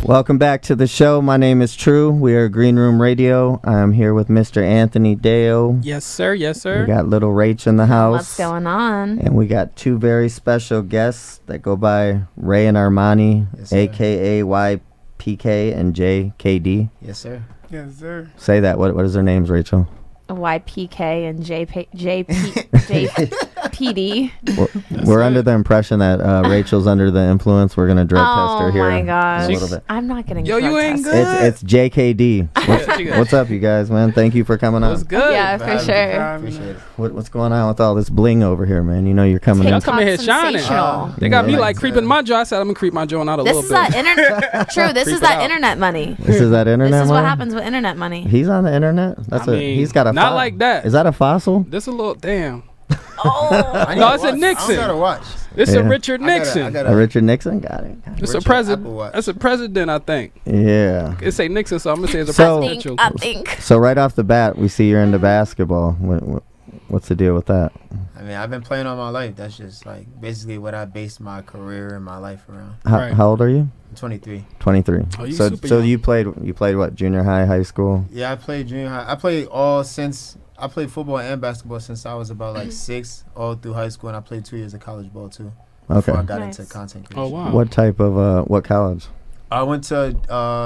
Welcome back to the show. My name is True. We are Green Room Radio. I'm here with Mr. Anthony Deo. Yes, sir. Yes, sir. We got Little Rach in the house. What's going on? And we got two very special guests that go by Raye and Armani, yes, a.k.a. YPK and JKD. Yes, sir. Yes, sir. Say that. What is their names, Rachel? YPK and JPD. We're under the impression that Rachel's under the influence. We're going to drug test her here. Oh, my gosh. A little bit. I'm not getting Yo, drug you ain't tested. good. It's JKD. What's up, you guys, man? Thank you for coming on. What's good? Yeah, for sure. Appreciate it. What's going on with all this bling over here, man? You know you're coming Y'all in. come in here shining. They got me like creeping my jaw. I said I'm going to creep my jaw out a little This bit. is that internet. True. This is that internet money. This is that internet This is money? what happens with internet money. He's on the internet? He's got a not fo- like that. Is that a fossil? This a little, damn. Oh. No, it's a Nixon. I gotta watch. It's Yeah. a Richard Nixon. A Richard Nixon? Got it. It's a Richard president. Apple Watch. That's a president, I think. Yeah. It say Nixon, so I'm going to say it's a So- presidential. I think. So right off the bat, we see you're into basketball. What's the deal with that? I mean, I've been playing all my life. That's just like basically what I based my career and my life around. Right. How old are you? I'm 23. 23. Oh, you so super so young. you played what? Junior high, high school? Yeah, I played junior high. I played football and basketball since I was about like 6, all through high school, and I played 2 years of college ball too. Okay. Before I got Nice. into content creation. Oh, wow. What type of what college? I went to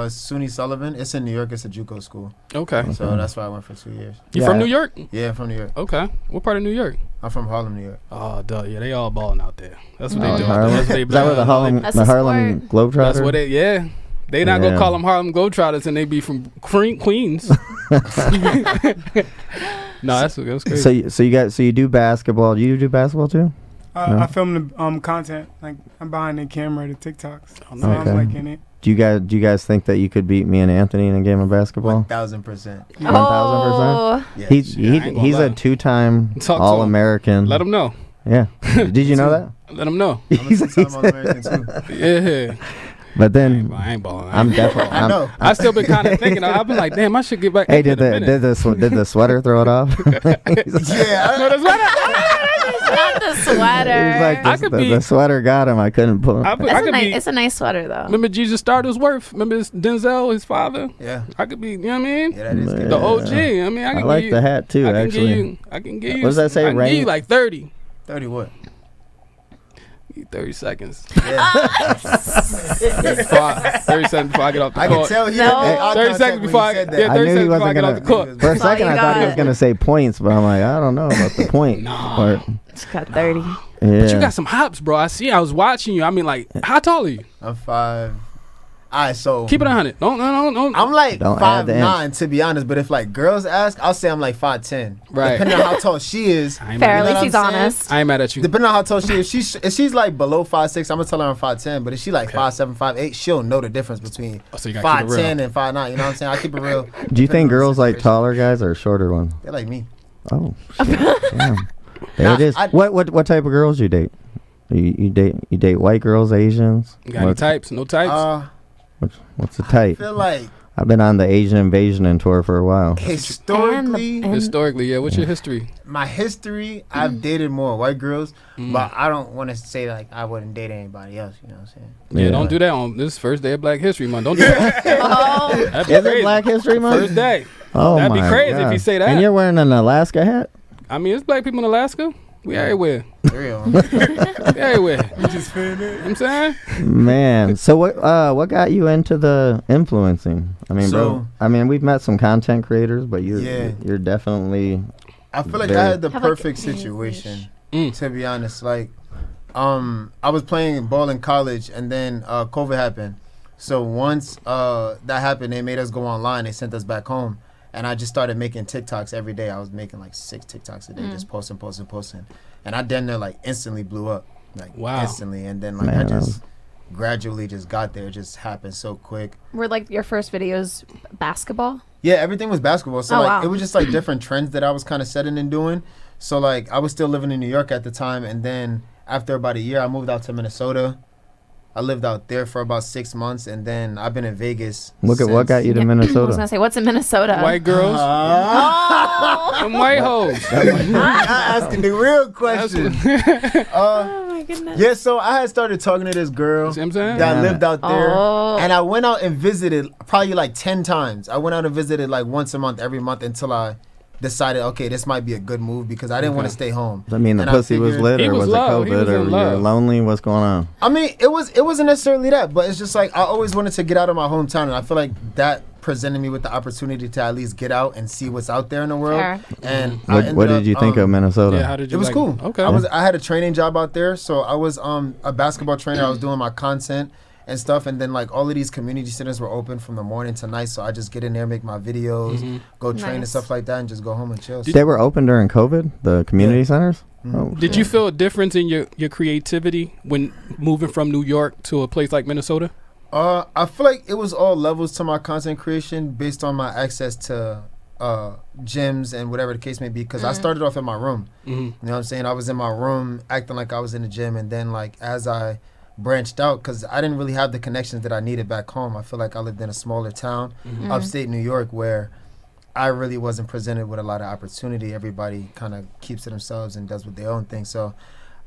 SUNY Sullivan. It's in New York. It's a JUCO school. Okay. So that's why I went for 2 years. You Yeah. from New York? Yeah, I'm from New York. Okay. What part of New York? I'm from Harlem, New York. Oh, duh. Yeah, they all balling out there. That's what Oh, they do. Harlem? That's what they Is that where the Harlem That's the a Harlem Globetrotters? That's what they, yeah. They not Yeah. gonna call them Harlem Globetrotters and they be from Queens. No, that's crazy. So you do basketball. You do basketball too? No? I film the content. Like I'm behind the camera, the TikToks. Oh, So nice. I'm like in it. Do you guys think that you could beat me and Anthony in a game of basketball? 1,000%. 1,000%? Oh. Yeah. He's Yeah, I ain't gonna he's lie. a 2-time Talk to him. All-American. Let them know. Yeah. Did you know that? Let them know. I'm a 2-time All-American too. Yeah. But then I ain't balling. I'm definitely. I know. I still been kind of thinking. I've been like, damn, I should get back. Hey, into did the the minute. did the sweater throw it off? Yeah. No, that's Not the sweater. He's like, I could the be- sweater got him. I couldn't pull him. I could be. It's a nice sweater though. Remember Jesus Stardersworth? Remember Denzel, his father? Yeah. I could be. You know what I mean? Yeah, that is good. The OG. I mean, I I can like give the you. hat too. I can Actually, give you. I can give you. What does that say, I can give Rain? you like 30. 30 what? 30 seconds. Yeah. 30 seconds before I get off the I court. can tell he No. had that eye 30 contact seconds when before he I said yeah, that. 30 I knew he seconds before I wasn't get gonna. off the court. For a That's all second, you I thought he was got. gonna say points, but I'm like, I don't know about the point part. It's got 30. Yeah. But you got some hops, bro. I was watching you. I mean, like, how tall are you? I'm 5. All right, so Keep it 100. No. I'm like Don't add the 5'9" to be honest, but if like girls ask, I'll say I'm like 5'10". Right. Depending on how tall she is. I ain't Fair, mad at know least what he's I'm saying? honest. I ain't mad at you. Depending on how tall she is, if she's like below 5'6", I'm gonna tell her I'm 5'10". But if she like 5'7", 5'8", she'll know the difference between Oh, so you gotta keep it 5'10" real. and 5'9". You know what I'm saying? I keep it real. Do you Depending think on the girls like situation. taller guys or shorter ones? They're like me. Oh, shit. Damn. There Nah, it is. What type of girls you date? You date white girls, Asians? You got any types? No types? What's the I type? feel like I've been on the Asian invasion and tour for a while. historically, And- Historically, yeah. What's your history? my history, I've dated more white girls, but I don't want to say like I wouldn't date anybody else. You know what I'm saying? Yeah, don't do that on this first day of Black History Month. Don't do that. Oh. That'd be Is it crazy. Black History Month? First day. Oh That'd be my crazy if God. you say that. And you're wearing an Alaska hat? I mean, it's black people in Alaska. We everywhere. Real. We everywhere. You just feel it. You know what I'm saying? Man, so what got you into the influencing? I mean, bro. So- I mean, we've met some content creators, but Yeah. you're definitely. I feel like Very- I had the Have, like, perfect a situation. Mm. To be honest, like, I was playing ball in college, and then COVID happened. So once that happened, they made us go online. They sent us back home, and I just started making TikToks every day. I was making like 6 TikToks a day, just posting, and I then like instantly blew up, like Wow. instantly, and then like Man, I that just gradually just got there. It just happened so quick. Were like your first videos basketball? Yeah, everything was basketball. So Oh, like wow. it was just like different trends that I was kind of setting and doing. So like I was still living in New York at the time, and then after about a year, I moved out to Minnesota. I lived out there for about 6 months, and then I've been in Vegas. Look at what got you to Yeah. I was Minnesota. gonna say, what's in Minnesota? White girls. Oh. Them white hoes. I'm asking the real question. Oh my goodness. Yeah, so I had started talking to this girl See what I'm saying? that lived out there, Oh. and I went out and visited probably like 10 times. I went out and visited like once a month, every month until I decided, okay, this might be a good move because I didn't want to stay home. I mean, the And pussy was figured- lit, He or was was it low. He COVID, was in or you're love. lonely? What's going on? I mean, it wasn't necessarily that, but it's just like I always wanted to get out of my hometown, and I feel like that presented me with the opportunity to at least get out and see what's out there in the world. Fair. And I What ended did up, you think of Minnesota? Yeah, how did you It was like cool. Okay. I had a training job out there, so I was a basketball trainer. I was doing my content and stuff, and then like all of these community centers were open from the morning to night, so I just get in there, make my videos, go train and Nice. stuff like that, and just go home and chill. They were open during COVID, the community centers? Oh, Did you feel a difference in your creativity when moving from New York to a place like Minnesota? I feel like it was all levels to my content creation based on my access to gyms and whatever the case may be, because I started off in my room. You know what I'm saying? I was in my room acting like I was in the gym, and then like as I branched out, because I didn't really have the connections that I needed back home. I feel like I lived in a smaller town, upstate New York, where I really wasn't presented with a lot of opportunity. Everybody kind of keeps to themselves and does with their own thing. So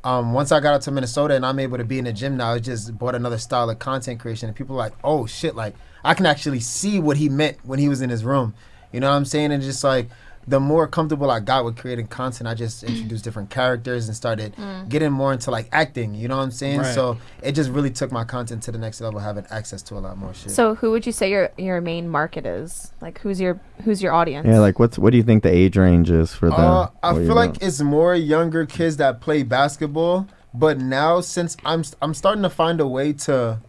once I got out to Minnesota and I'm able to be in the gym now, it just brought another style of content creation. And people are like, oh shit, like I can actually see what he meant when he was in his room. You know what I'm saying? And just like the more comfortable I got with creating content, I just introduced different characters and started getting more into like acting. You know what I'm saying? Right. So it just really took my content to the next level, having access to a lot more shit. So who would you say your main market is? Like who's your audience? Yeah, like what do you think the age range is for the? I what feel you're like doing? it's more younger kids that play basketball, but now since I'm starting to find a way to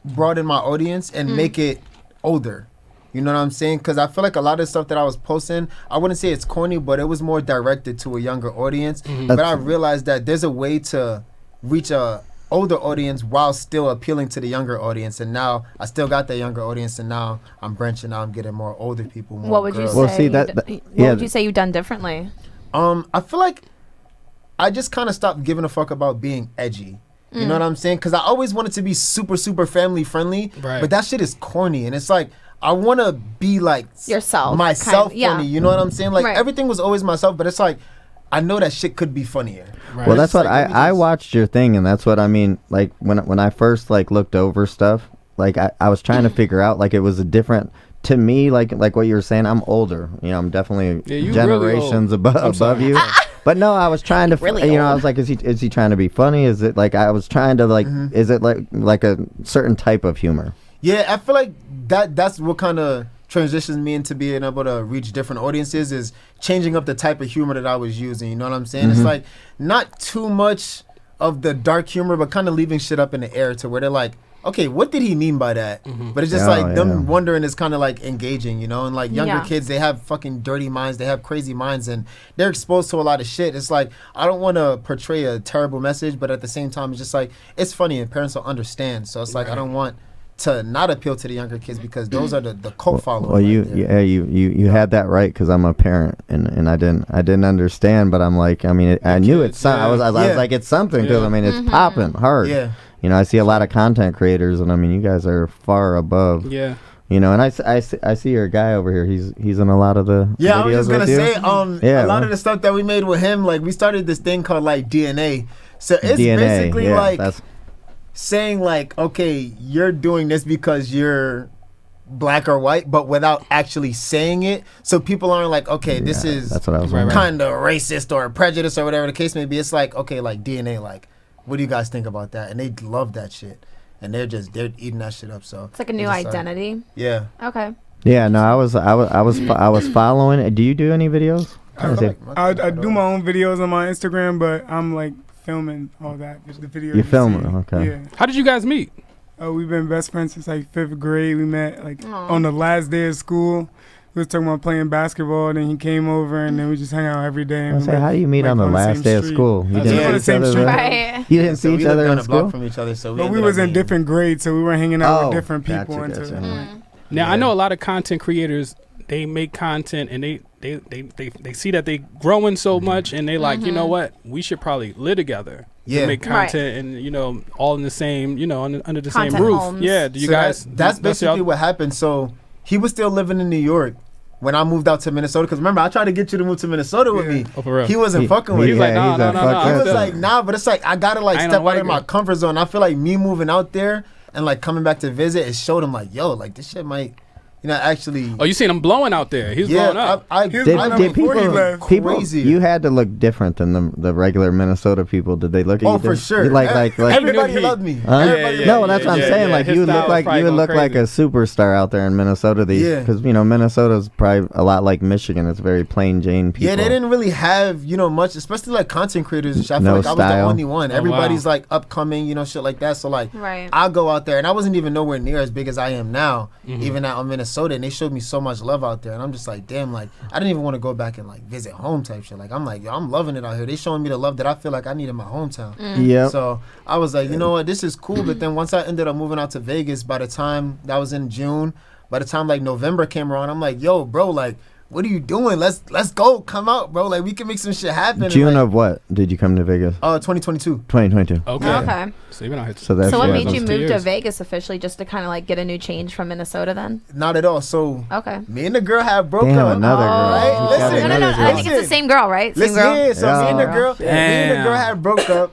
broaden my audience and make it older. You know what I'm saying? Because I feel like a lot of stuff that I was posting, I wouldn't say it's corny, but it was more directed to a younger audience. But I realized that there's a way to reach a older audience while still appealing to the younger audience. And now I still got that younger audience, and now I'm branching out. I'm getting more older people, more What would you girls. say? Well, see, that- What would you say you've done differently? I feel like I just kind of stopped giving a fuck about being edgy. You know what I'm saying? Because I always wanted to be super, super family friendly. Right. But that shit is corny. And it's like, I want to be like Yourself, myself kind of, yeah. funny. You know what I'm saying? Like Right. everything was always myself, but it's like, I know that shit could be funnier. Right. Well, that's It's what like, let me I just- watched your thing, and that's what I mean. Like when I first like looked over stuff, like I was trying to figure out like it was a different to me. Like what you were saying, I'm older. You know, I'm definitely Yeah, you really generations old. above I'm sorry. you. But no, I was trying to, Really you know, I old. was like, is he trying to be funny? Is it like I was trying to like, is it like a certain type of humor? Yeah, I feel like that's what kind of transitions me into being able to reach different audiences, is changing up the type of humor that I was using. You know what I'm saying? It's like not too much of the dark humor, but kind of leaving shit up in the air to where they're like, okay, what did he mean by that? But it's just Oh, like them yeah. wondering is kind of like engaging, you know? And like younger Yeah. kids, they have fucking dirty minds, they have crazy minds, and they're exposed to a lot of shit. It's like, I don't want to portray a terrible message, but at the same time, it's just like, it's funny and parents will understand. So it's like, I don't want to not appeal to the younger kids because those are the cult followers. Well, right there. you had that right because I'm a parent and I didn't understand, but I'm like, I mean, I knew it's kids, I was yeah. like it's something because Yeah. I mean it's popping hard. Yeah. You know, I see a lot of content creators, and I mean, you guys are far above. Yeah. You know, and I see your guy over here. He's in a lot of the Yeah, I was videos just gonna with you. say, Yeah, a lot well. of the stuff that we made with him, like we started this thing called like DNA. So it's DNA, basically yeah, like that's saying like, okay, you're doing this because you're black or white, but without actually saying it. So people aren't like, okay, this yeah, is that's what I was Right, wondering. kind of racist or prejudice or whatever the case may be. It's like, okay, like DNA, like, what do you guys think about that? And they love that shit. And they're eating that shit up. So It's like a new it's just like- identity. yeah. Okay. Yeah, no, I was following it. Do you do any videos? I feel like I do my own videos on my Instagram, but I'm like filming all that. Just the videos. You film see. it, okay. Yeah. How did you guys meet? We've been best friends since like 5th grade. We met like Aw. on the last day of school. We was talking about playing basketball, and then he came over, and then we just hung out every day. I And was we say, how do you meet like, on the same last day of street. school? You That's didn't right. see On the each same other. street. then? Right. You didn't So see we each other lived in down a block school. from each other, so But we ended was up in being- different grades, so we were hanging out Oh, with different gotcha, people. gotcha. until, like, Now I Yeah. know a lot of content creators. They make content and they see that they growing so much and they like, you know what, we should probably live together. Yeah. To make Right. content and you know all in the same, you know, under the Content same roof. homes. Yeah. Do you So guys? That's basically y'all- what happened. So he was still living in New York, when I moved out to Minnesota, because remember I tried to get you to move to Minnesota with me. Oh, for real. He wasn't fucking with He's it. like, nah, nah, nah, nah. He was still- like, nah, but it's like I gotta like I ain't step no out of my white comfort zone. I feel like me moving out there and like coming back to visit, it showed him like, yo, like this shit might, actually. Oh, you seen him blowing out there? He's yeah, blowing up. I He was Did, blowing up did before he people, left. Crazy. you had to look different than the regular Minnesota people? Did they look at you? Oh, for different? sure. Like Everybody He- loved me. Huh? Everybody Yeah, no, loved that's me. what I'm saying. Like His you would style look was like probably you would going look like a crazy. superstar out there in Minnesota. Yeah. Because Minnesota's probably a lot like Michigan. It's very plain Jane people. Yeah, they didn't really have, much, especially like content creators and shit. I feel No like I was the style. only one. Oh, Everybody's wow. like upcoming, shit like that. So like Right. I go out there and I wasn't even nowhere near as big as I am now, Mm-hmm. even out in Minnesota, and they showed me so much love out there. And I'm just like, damn, like I didn't even want to go back and like visit home type shit. Like I'm like, yo, I'm loving it out here. They showing me the love that I feel like I need in my hometown. Yep. So I was like, you know what, this is cool. But then once I ended up moving out to Vegas, by the time that was in June, by the time like November came around, I'm like, yo, bro, like, what are you doing? Let's go, come out, bro. Like we can make some shit happen. June and, like, of what did you come to Vegas? 2022. 2022. Okay. Okay. So you've been out here. So that's So what yeah, made those you two move to years. Vegas officially just to kind of like get a new change from Minnesota then? Not at all. So Okay. me and the girl have broke Damn, up. another girl. Right? You Listen, got No, no, no. another I girl. think it's the same girl, right? Same Listen, girl. yeah, so me and the girl, me and the girl Damn. had broke up.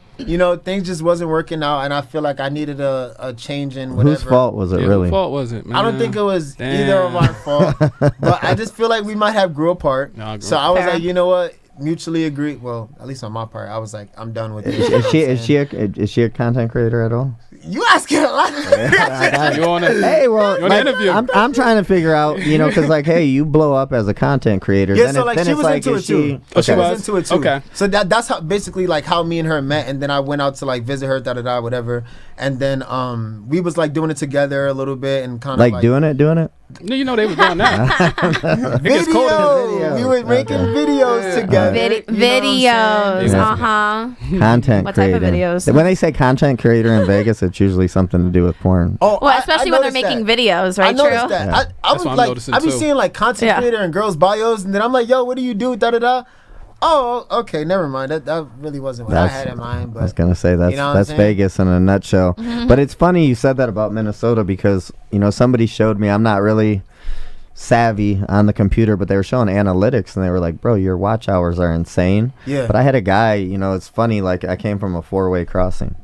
Things just wasn't working out, and I feel like I needed a change in whatever. Whose fault was it Yeah, really? Whose fault was it, man? I don't think it was Damn. either of our fault, but I just feel like we might have grew apart. No, I grew So I was Fair. like, you know what? Mutually agreed. Well, at least on my part, I was like, I'm done with this. Is she a content creator at all? You asking a lot. You want to? Hey, well, You wanna interview? I'm trying to figure out, because like, hey, you blow up as a content creator. Yeah, then so it- like then she it's was into is it too. Oh, she She was was? into it too. Okay. So that's how basically like how me and her met, and then I went out to like visit her, whatever, and then we was like doing it together a little bit and kind of like doing it. No, they was doing that. It gets cold. Video. We were making videos together. you know what I'm saying? Videos. Yeah. Uh-huh. Content What type creator. of videos? When they say content creator in Vegas, it's usually something to do with porn. Oh, Well, I especially when they're noticed making that. videos, I right? noticed True? that. Yeah. I That's was what I'm like, noticing I be too. seeing like content Yeah. creator and girls' bios, and then I'm like, yo, what do you do? Da da da. Oh, okay, never mind. That really wasn't what I had in mind. I was But gonna say that's You know what I'm that's saying? Vegas in a nutshell. But it's funny you said that about Minnesota because somebody showed me. I'm not really savvy on the computer, but they were showing analytics and they were like, "Bro, your watch hours are insane." yeah, But I had a guy. It's funny. Like I came from a 4-way crossing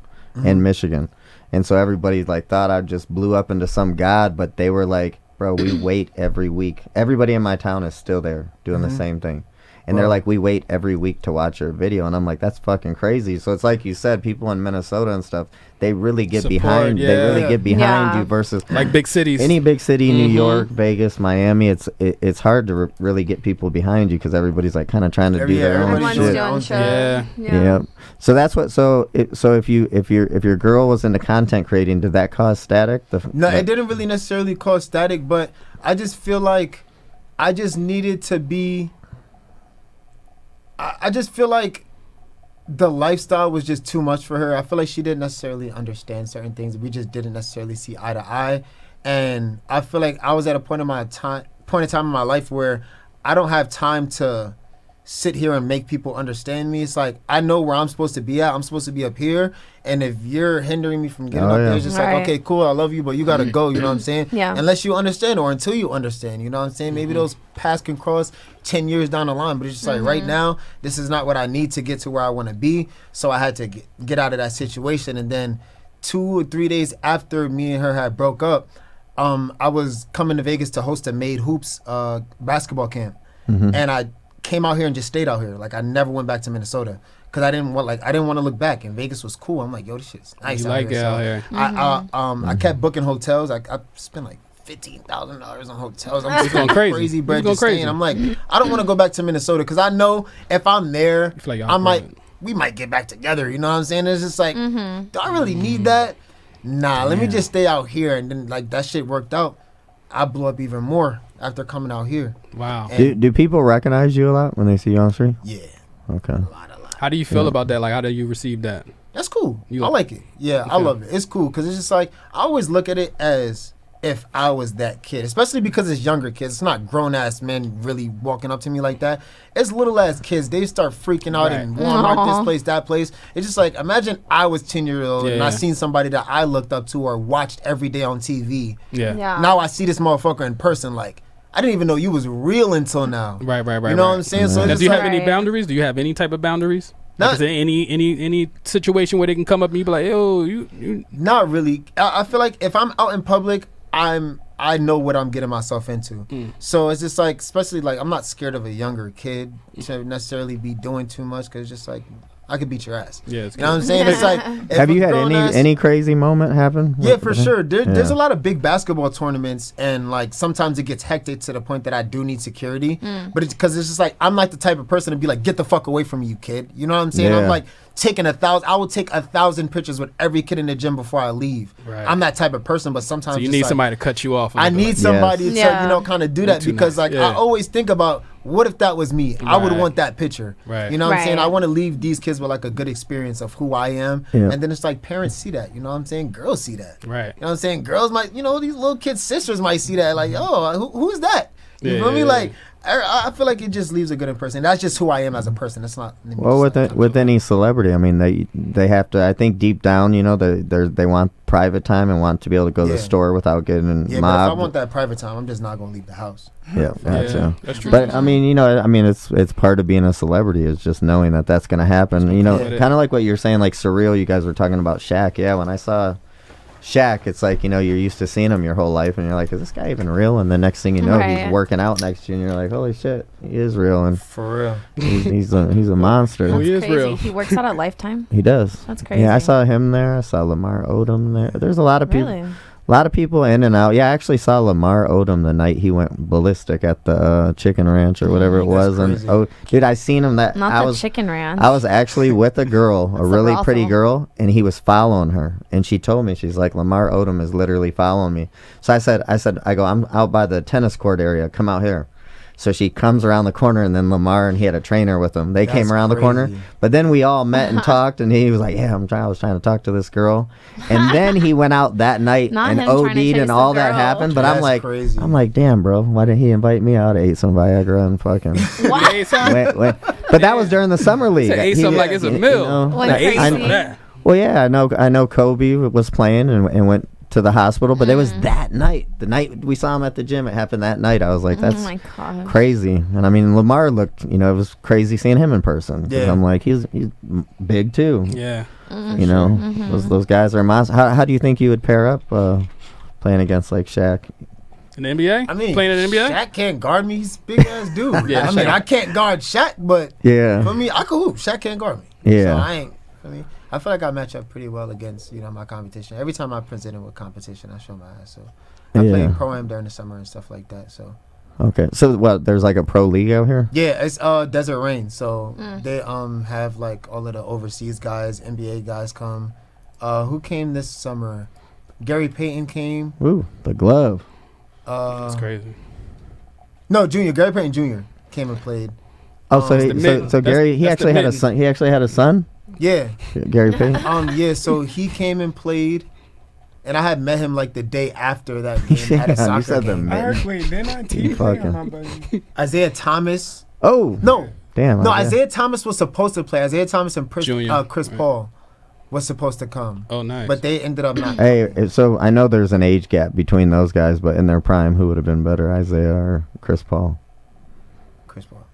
in Michigan, and so everybody like thought I just blew up into some god. But they were like, "Bro, we wait every week. Everybody in my town is still there doing the same thing." And they're Wow. like, we wait every week to watch your video. And I'm like, that's fucking crazy. So it's like you said, people in Minnesota and stuff, they really get Support, behind. They yeah. really get behind Yeah. you versus Like big cities. any big city, New Mhm. York, Vegas, Miami. It's hard to really get people behind you because everybody's like kind of trying to do Yeah, their own everybody's shit. Everyone's doing Yeah. shit. Yeah. So that's what. So if your girl was into content creating, did that cause static? no, it didn't really necessarily cause static, but I just feel like I just needed to be. I just feel like the lifestyle was just too much for her. I feel like she didn't necessarily understand certain things. We just didn't necessarily see eye to eye, and I feel like I was at a point in time in my life where I don't have time to sit here and make people understand me. It's like I know where I'm supposed to be at. I'm supposed to be up here, and if you're hindering me from getting Oh, up yeah. there, it's just Right. like, okay, cool, I love you, but you gotta go. You know what I'm saying? Yeah. Unless you understand, or until you understand. You know what I'm saying? Maybe those paths can cross 10 years down the line, but it's just like right now, this is not what I need to get to where I want to be. So I had to get out of that situation. And then 2 or 3 days after me and her had broke up, I was coming to Vegas to host a Made Hoops basketball camp, and I came out here and just stayed out here. Like I never went back to Minnesota because I didn't want to look back. And Vegas was cool. I'm like, yo, this shit's nice. You out like here. it So out here. I kept booking hotels. I spent like $15,000 on hotels. I'm just going going crazy. crazy, bread. He's going Just staying. crazy. I'm like, I don't want to go back to Minnesota because I know if I'm there, You feel like y'all I might good. we might get back together. You know what I'm saying? It's just like, do I really need that? Nah, let me Yeah. just stay out here. And then like that shit worked out. I blew up even more after coming out here. Wow. And Do people recognize you a lot when they see you on the street? yeah, Okay. a lot. How do you feel about that? Like, how do you receive that? That's cool. You I like- like it. Yeah, I Okay. love it. It's cool because it's just like I always look at it as if I was that kid, especially because it's younger kids. It's not grown ass men really walking up to me like that. It's little ass kids. They start freaking out Right. in Walmart, Aw. this place, that place. It's just like imagine I was 10-year old and I Yeah. seen somebody that I looked up to or watched every day on TV. Yeah. Yeah. Now I see this motherfucker in person. Like I didn't even know you was real until now. Right. You know what I'm saying? So Yeah. Now, it's do you just have like, any boundaries? Do you have any type of boundaries? Not- Like, is there any situation where they can come up and you be like, yo, you not really. I feel like if I'm out in public, I know what I'm getting myself into. So it's just like, especially like, I'm not scared of a younger kid to necessarily be doing too much, because it's just like, I could beat your ass. Yeah, it's You know what I'm saying? It's like, if Have a you had grown-ass- any crazy moment happen? Yeah, for sure. There's Yeah. a lot of big basketball tournaments, and like sometimes it gets hectic to the point that I do need security. But it's because it's just like, I'm like the type of person to be like, get the fuck away from me, you kid. You know what I'm saying? Yeah. I'm like taking 1,000. I will take 1,000 pictures with every kid in the gym before I leave. Right. I'm that type of person, but sometimes so you just need like, somebody to cut you off. a I little need bit. somebody to Yeah. kind of do that, too because nice. like Yeah. I always think about, what if that was me? I would Right. want that picture. Right. You know what I'm saying? Right. I want to leave these kids with like a good experience of who I am. Yeah. And then it's like, parents see that. You know what I'm saying? Girls see that. Right. You know what I'm saying? Girls might, these little kids' sisters might see that. Like, oh, who's that? You Yeah, feel me? yeah, Like, I feel like it just leaves a good impression. That's just who I am as a person. That's not. Well, with any celebrity, I mean, they have to. I think deep down, they want private time and want to be able to go to the Yeah. store without getting Yeah, but if I mobbed. want that private time, I'm just not gonna leave the house. Yeah, gotcha. That's true. But I mean, it's part of being a celebrity is just knowing that that's going to happen. Yeah. Kind of like what you're saying, like surreal. You guys were talking about Shaq. Yeah, when I saw Shaq, it's like you're used to seeing him your whole life, and you're like, is this guy even real? And the next thing you know, Right. he's working out next to you, and you're like, holy shit, he is real, and For real. he's a monster. Oh, That's he is crazy. real. He works out at Lifetime. He does. That's crazy. Yeah, I saw him there. I saw Lamar Odom there. There's a lot of people. Really? A lot of people in and out. Yeah, I actually saw Lamar Odom the night he went ballistic at the Chicken Ranch or whatever it That's was. crazy. And dude, I seen him that Not I the was Chicken Ranch. I was actually with a girl, a That's the really pretty brothel. girl, and he was following her. And she told me, she's like, Lamar Odom is literally following me. So I said, I'm out by the tennis court area. Come out here. So she comes around the corner, and then Lamar and he had a trainer with him. They That's came around the corner, crazy. but then we all met and talked, and he was like, "Yeah, I was trying to talk to this girl," and then he went out that night Not and him trying to OD'd, chase and the all that girl. happened. But That's crazy. I'm like, damn, bro, why didn't he invite me out? I ate some Viagra and fucking. What? Hey, son, wait. But that was during the summer league. Say, ate He- something like it's a you meal. know, Like Like, ate crazy. some of that. well, yeah, I know Kobe was playing and went to the hospital, but it was that night. The night we saw him at the gym, it happened that night. I was like, Oh that's my god. crazy. And I mean, Lamar looked, it was crazy seeing him in person. 'Cause Yeah. I'm like, he's big too. Yeah. Those guys are monsters. How do you think you would pair up playing against like Shaq? In the NBA? I mean, playing in the NBA? Shaq can't guard me. He's a big ass dude. Yeah, I mean, Shaq. I can't guard Shaq, but Yeah. for me, I can hoop. Shaq can't guard me. Yeah. So I ain't. I feel like I match up pretty well against my competition. Every time I presented with competition, I show my ass. So I Yeah. play pro-am during the summer and stuff like that. So Okay. So what? There's like a pro league out here. yeah, it's Desert Rain. So they have like all of the overseas guys, NBA guys come. Who came this summer? Gary Payton came. Ooh, the glove. That's crazy. No, Junior. Gary Payton Jr. came and played. Oh, so the mitten. Gary, he That's the actually had a mitten. son. He actually had a son. Yeah. Gary Payton. Yeah, so he came and played, and I had met him like the day after that game at a Yeah, you soccer said the game. I heard, wait, didn't I You T play fucking- on my buddy? Isaiah Thomas. Oh. No, Damn. no, okay. Isaiah Thomas was supposed to play. Isaiah Thomas and Junior, Chris right. Paul was supposed to come, Oh, nice. but they ended up not. Hey, so I know there's an age gap between those guys, but in their prime, who would have been better, Isaiah or Chris Paul? Chris Paul.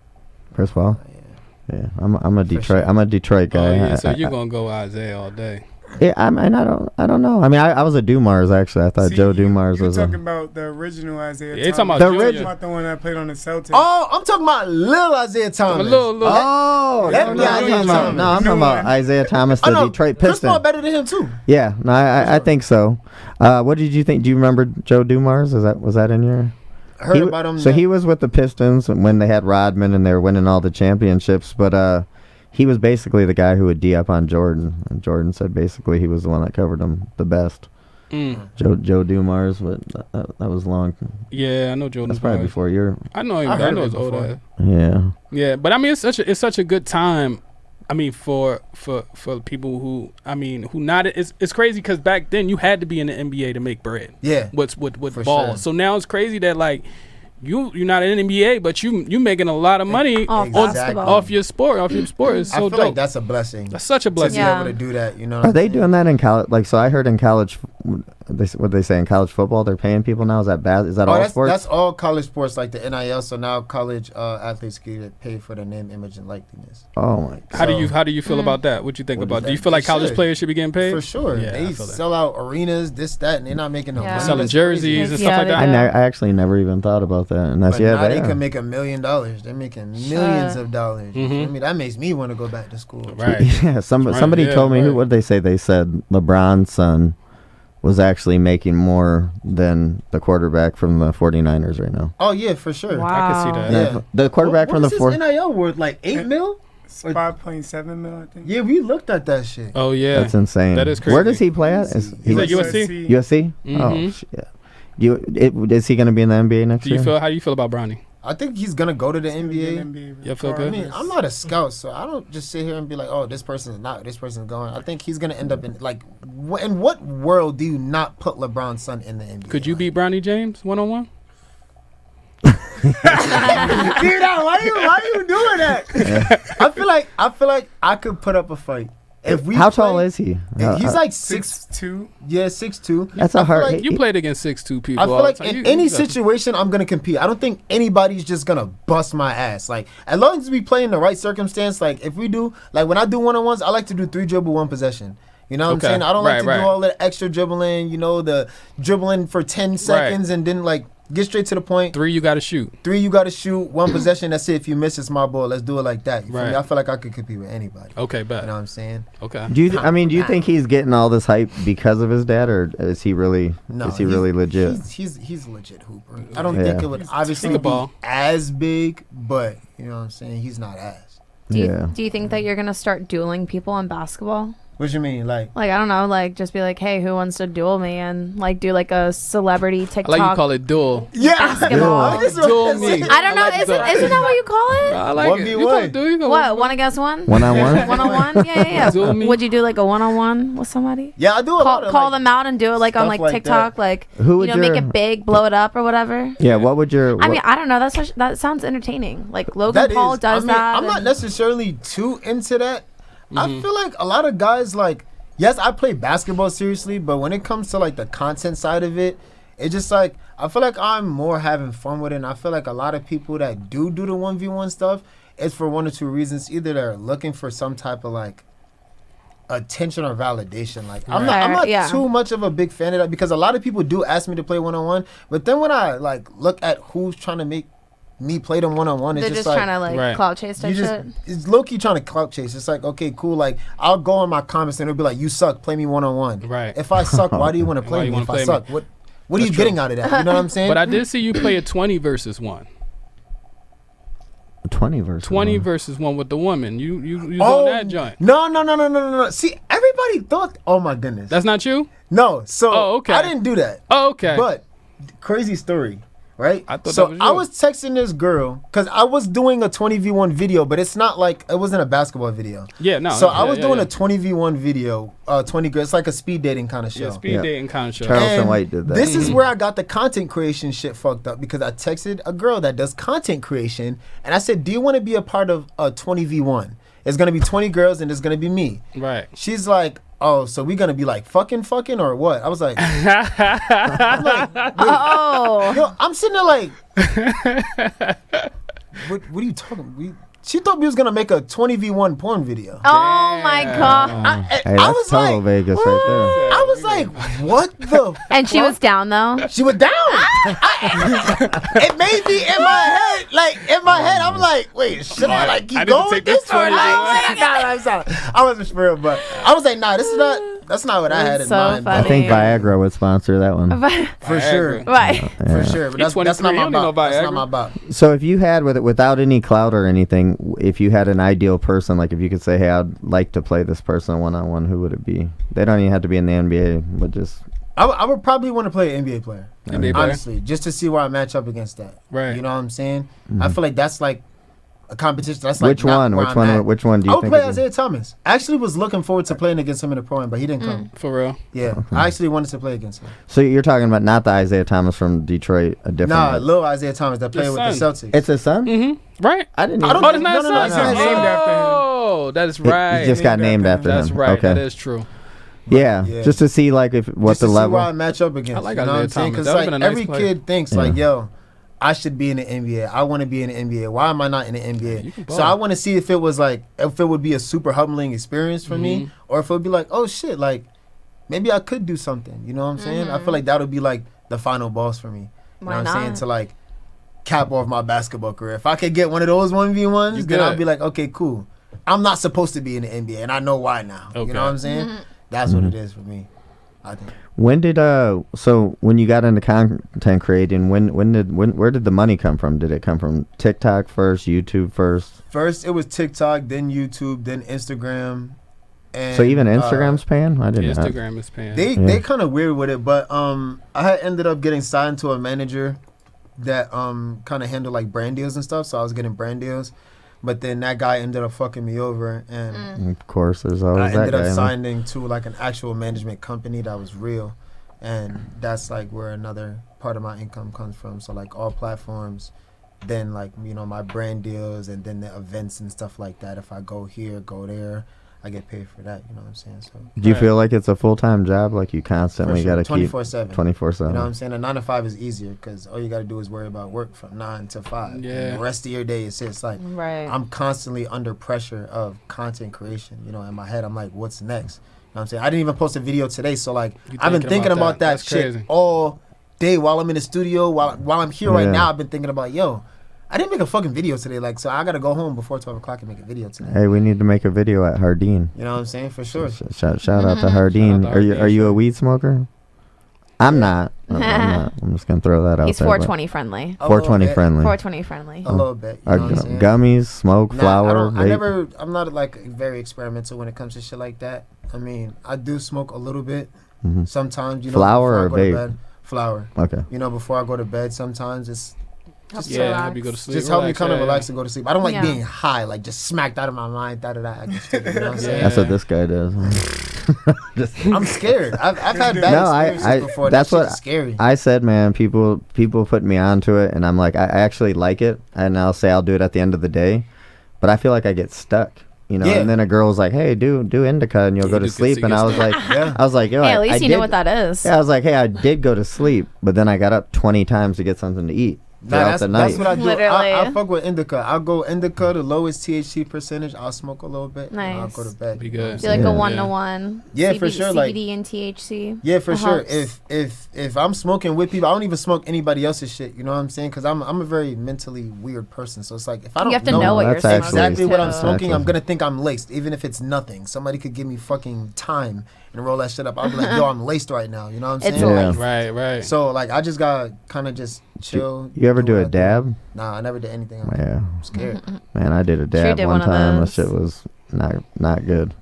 Chris Paul. Yeah. Yeah, I'm a Detroit. sure. I'm a Detroit Oh, guy. yeah, so I- you're going to go Isaiah all day. Yeah, I mean, I don't know. I mean, I was a Dumars actually. I thought See, Joe you- Dumars you was talking a. about the original Isaiah Yeah, you Thomas. talking The about Junior. original- About the one that played on the Celtics. Oh, I'm talking about little Isaiah Thomas. A little. Oh, Let no, me no, I'm Isaiah talking about, Thomas. no, I'm New talking about one. Isaiah Thomas, Oh, the no, Detroit Chris Piston. Paul better than him too. Yeah, no, I think so. What did you think? Do you remember Joe Dumars? Was that in your? I heard He- about him. So he was with the Pistons when they had Rodman and they were winning all the championships. But he was basically the guy who would D up on Jordan. And Jordan said basically he was the one that covered him the best. Joe Dumars, but that was long. Yeah, I know Jordan. That's probably before your. I know him. I I heard know of his it old before. ass. Yeah. Yeah, but I mean, it's such a good time. I mean, for people who who not it's crazy because back then you had to be in the NBA to make bread. Yeah. With For ball. sure. So now it's crazy that like you're not in the NBA, but you making a lot of money Off Exactly. basketball. off your sport. It's I so feel dope. like that's a blessing. That's such a To blessing. be Yeah. able to do that, you know. Are they doing that in college? Like, so I heard in college, what they say in college football? They're paying people now. Is that bad? Is that all sports? That's all college sports, like the NIL. So now college athletes get paid for their name, image, and likeness. Oh my God. How do you feel about that? What you think about? Do you feel like college players should be getting paid? For sure. Yeah, They sell out arenas, this, that, and they're not making no money. Selling That's jerseys and crazy. stuff like they that. I actually never even thought about that, and that's But now they are. can make $1 million. They're making millions of dollars. You feel me? That makes me want to go back to school. Right. Yeah, somebody Yeah, told me right. what did they say? They said LeBron's son was actually making more than the quarterback from the 49ers right now. Oh yeah, for sure. Wow. I can see that. Yeah. The quarterback from the What is 4 his NIL worth? Like 8 mil? It's 5.7 mil, I think. Yeah, we looked at that shit. Oh yeah. That's insane. That is crazy. Where does he play at? He's at USC. USC? Oh Mhm. shit. Is he going to be in the NBA next year? How do you feel about Bronny? I think he's gonna go to the NBA. You feel I good? mean, I'm not a scout, so I don't just sit here and be like, "Oh, this person's not. This person's going." I think he's gonna end up in like, in what world do you not put LeBron's son in the NBA? Could you beat Bronny James 1-on-1? Dude, why you doing that? I feel like I could put up a fight. If we How tall is he? He's like 6'2". 6'2". Yeah, 6'2". That's a hard. You played against 6'2" people. I feel all the like time. in You- any you- situation, I'm gonna compete. I don't think anybody's just gonna bust my ass. Like as long as we play in the right circumstance. Like if we do, like when I do 1-on-1s, I like to do 3 dribble 1 possession. You know what Okay. I'm saying? I don't like to Right. do all that extra dribbling. You know, the dribbling for 10 seconds and then like get straight to the point. 3 you got to shoot. 3 you got to shoot. 1 possession. That's it. If you miss, it's my ball. Let's do it like that. You feel Right. me? I feel like I could compete with anybody. Okay, bet. You know what I'm saying? Okay. Do you think he's getting all this hype because of his dad, or is he really? No, is he really legit? He's a legit hooper. I don't Yeah. think it would obviously Think be about- as big, but you know what I'm saying. He's not as. Yeah. Do you think that you're gonna start dueling people in basketball? What you mean, like? Like I don't know, like just be like, hey, who wants to duel me, and like do like a celebrity I TikTok. like you call it duel. Yeah, Basketball. I just Duel wanna me. say- I don't know. like Isn't that. that what you call it? I like it. You 1v1. call it duel. You go What? One against one? 1-on-1? 1-on-1? Yeah. Duel me. Would you do like a 1-on-1 with somebody? Yeah, I do a lot of Call like, them out and do it like on stuff like like TikTok, that. like Who would make your- it big, blow it up or whatever. Yeah. What would your? I mean, I don't know. That sounds entertaining. Like Logan that Paul is- does I mean, that. I'm not and- necessarily too into that. I feel like a lot of guys like. Yes, I play basketball seriously, but when it comes to like the content side of it, it's just like I feel like I'm more having fun with it. And I feel like a lot of people that do the 1v1 stuff, it's for 1 or 2 reasons. Either they're looking for some type of like attention or validation. Like I'm not Yeah. too much of a big fan of that because a lot of people do ask me to play 1-on-1, but then when I like look at who's trying to make me play them 1-on-1, it's They're just like trying to like Right. clout chase type you just shit. it's low key trying to clout chase. It's like, okay, cool. Like I'll go on my comments and it'll be like, you suck, play me 1-on-1. Right. If I suck, why do you want to Why play you me? wanna If I play suck, me? what are you That's getting true. out of that? You know what I'm saying? But I did see you play a 20 versus 1. 20 versus 20 1. versus 1 with the woman. You was Oh, on that joint. No. See, everybody thought. Oh my goodness. That's not you? no. So Oh, okay. I didn't do that. Oh, okay. But crazy story, right? I thought so that was I you. was texting this girl because I was doing a 20v1 video, but it's not like it wasn't a basketball video. Yeah, no. So no, I was yeah, doing yeah. a 20v1 video, 20 girls. It's like a speed dating kind of show. Yeah, speed Yeah. dating kind of show. Charleston And White did that. This is where I got the content creation shit fucked up because I texted a girl that does content creation and I said, do you want to be a part of a 20v1? It's going to be 20 girls and it's going to be me. Right. She's like, oh, so we going to be like fucking or what? I was like, I'm like, wait. Oh, Yo, I'm sitting there like, what are you talking? She thought we was going to make a 20v1 porn video. oh my god! Hey, I that's was total like, Vegas right I was like, what the And she was down though. She was down. It made me in my head, I'm like, wait, should I like I keep need to going take with this this or 20 like, I'm sorry. I wasn't for real, but I was like, nah, that's not what I had in So mind. there. I But think funny. Viagra would sponsor that one. for sure. Right. For sure. But that's not 23, my you don't need no bop. That's not Viagra. my bop. So if you had without any clout or anything, if you had an ideal person, like if you could say, hey, I'd like to play this person 1-on-1, who would it be? They don't even have to be in the NBA, but just I would probably want to play an NBA player. NBA player? Honestly, just to see where I match up against that. Right. You know what I'm saying? I feel like that's like a competition. That's like which not one? where Which I'm one? at. Which one do I you would think? play would be- Isaiah Thomas. I actually was looking forward to playing against him in the pro am, but he didn't come. For real. Yeah, I actually wanted to play against him. So you're talking about not the Isaiah Thomas from Detroit, a different. Nah, one. little Isaiah Thomas that played His with the son. Celtics. It's his son. Mm-hmm. Right. I didn't. I Even, don't Oh, that's not No, his son. no, it's named after him. Oh, that is right. He just got named after him. That's right. Okay. That is true. Yeah, just to see like if what just the to see level. where I match up against. I like you know what I'm Isaiah saying? Thomas. Because That would've like been a nice every player. kid thinks like, yo, I should be in the NBA. I want to be in the NBA. Why am I not in the You NBA? can So ball. I want to see if it was like if it would be a super humbling experience for me, or if it would be like, oh shit, like maybe I could do something. You know what I'm saying? I feel like that would be like the final boss for me. You know Why what I'm saying? not? To like cap off my basketball career. If I could get one of those 1v1s, You then I'd good. be like, okay, cool. I'm not supposed to be in the NBA, and I know why now. You Okay. know what I'm saying? That's what it is for me, I think. When did so when you got into content creating, where did the money come from? Did it come from TikTok first, YouTube first? First, it was TikTok, then YouTube, then Instagram. And, So even Instagram's paying? I didn't know. Instagram is paying. They kind of weird with it, but I had ended up getting signed to a manager that kind of handled like brand deals and stuff. So I was getting brand deals, but then that guy ended up fucking me over, and Of course, there's always I that ended guy. up huh? signing to like an actual management company that was real, and that's like where another part of my income comes from. So like all platforms, then like my brand deals, and then the events and stuff like that. If I go here, go there, I get paid for that. You know what I'm saying? So Do you Right. feel like it's a full-time job? Like you constantly got to keep 24/7. 24/7? You know what I'm saying? A 9 to 5 is easier because all you got to do is worry about work from 9 to 5. Yeah. And the rest of your day is it's like Right. I'm constantly under pressure of content creation. In my head, I'm like, what's next? You know what I'm saying? I didn't even post a video today, so like You I've been thinking about that That's shit crazy. all day while I'm in the studio. While I'm here right Yeah. now, I've been thinking about, yo, I didn't make a fucking video today. Like, so I got to go home before 12 o'clock and make a video today. Hey, we need to make a video at Hardin. You know what I'm saying? For sure. Shout out to Hardin. Shout out to Are you Hardin. a weed smoker? I'm not. I'm not. I'm just gonna throw that out He's there. but 420 friendly. A 420 little bit. friendly. 420 friendly. A little bit. You Are know what I'm saying? gummies, smoke, Nah, flower, vape? I'm not like very experimental when it comes to shit like that. I mean, I do smoke a little bit Mhm. sometimes. Flower before I or go to vape? bed. Flower. Okay. Before I go to bed, sometimes it's Helps Yeah, relax. help you go to sleep. just help me kind of yeah, relax and go to sleep. I don't like Yeah. being high, like just smacked out of my mind. I get stupid, you know what I'm saying? That's what this guy does. I'm scared. I've had bad No, experiences before. that's That what shit's scary. I said, man. People put me onto it, and I'm like, I actually like it, and I'll say I'll do it at the end of the day, but I feel like I get stuck, Yeah. And then a girl's like, hey, do indica, and you'll go to you can sleep, see and your I was stuff. like, Yeah. I was like, yo, Hey, at I least you did, know what that is. Yeah, I was like, hey, I did go to sleep, but then I got up 20 times to get something to eat throughout the night. That's what I do. Literally. I fuck with indica. I'll go indica, the lowest THC percentage. I'll smoke a little bit. And I'll Nice. go to bed. Be you know what good. I'm Be like Yeah. a 1-to-1. Yeah, for sure, like- CBD and THC. Yeah, for It sure. helps. If I'm smoking with people, I don't even smoke anybody else's shit. You know what I'm saying? Because I'm a very mentally weird person. So it's like if I don't You have to know, know what you're That's smoking. actually- exactly what I'm too. smoking, I'm Exactly. gonna think I'm laced, even if it's nothing. Somebody could give me fucking time and roll that shit up. I'll be like, yo, I'm laced right now. You know what I'm It's saying? Yeah. laced. Right. So like, I just gotta kind of just chill. You ever do what a I dab? Nah, I never did anything. I'm Yeah, scared. man, I did a dab did one one of time. That those. shit was not good.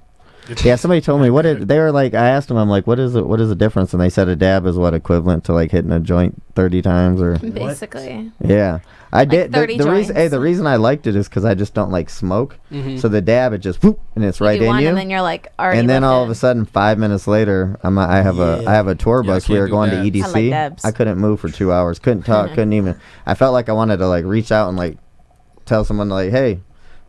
Yeah, somebody told me they were like, I asked them, I'm like, what is the difference? And they said a dab is what equivalent to like hitting a joint 30 times or Basically. yeah. I did 30 the reason. joints. The reason I liked it is because I just don't like smoke. Mhm. So the dab, it just whoop, and it's right you do in one you. and then you're like, already And then with all it. of a sudden, 5 minutes later, I have a tour Yeah, I bus. We can't were do going dabs. to EDC. I like dabs. I couldn't move for 2 hours. Couldn't talk. Couldn't even. I felt like I wanted to like reach out and like tell someone like, hey,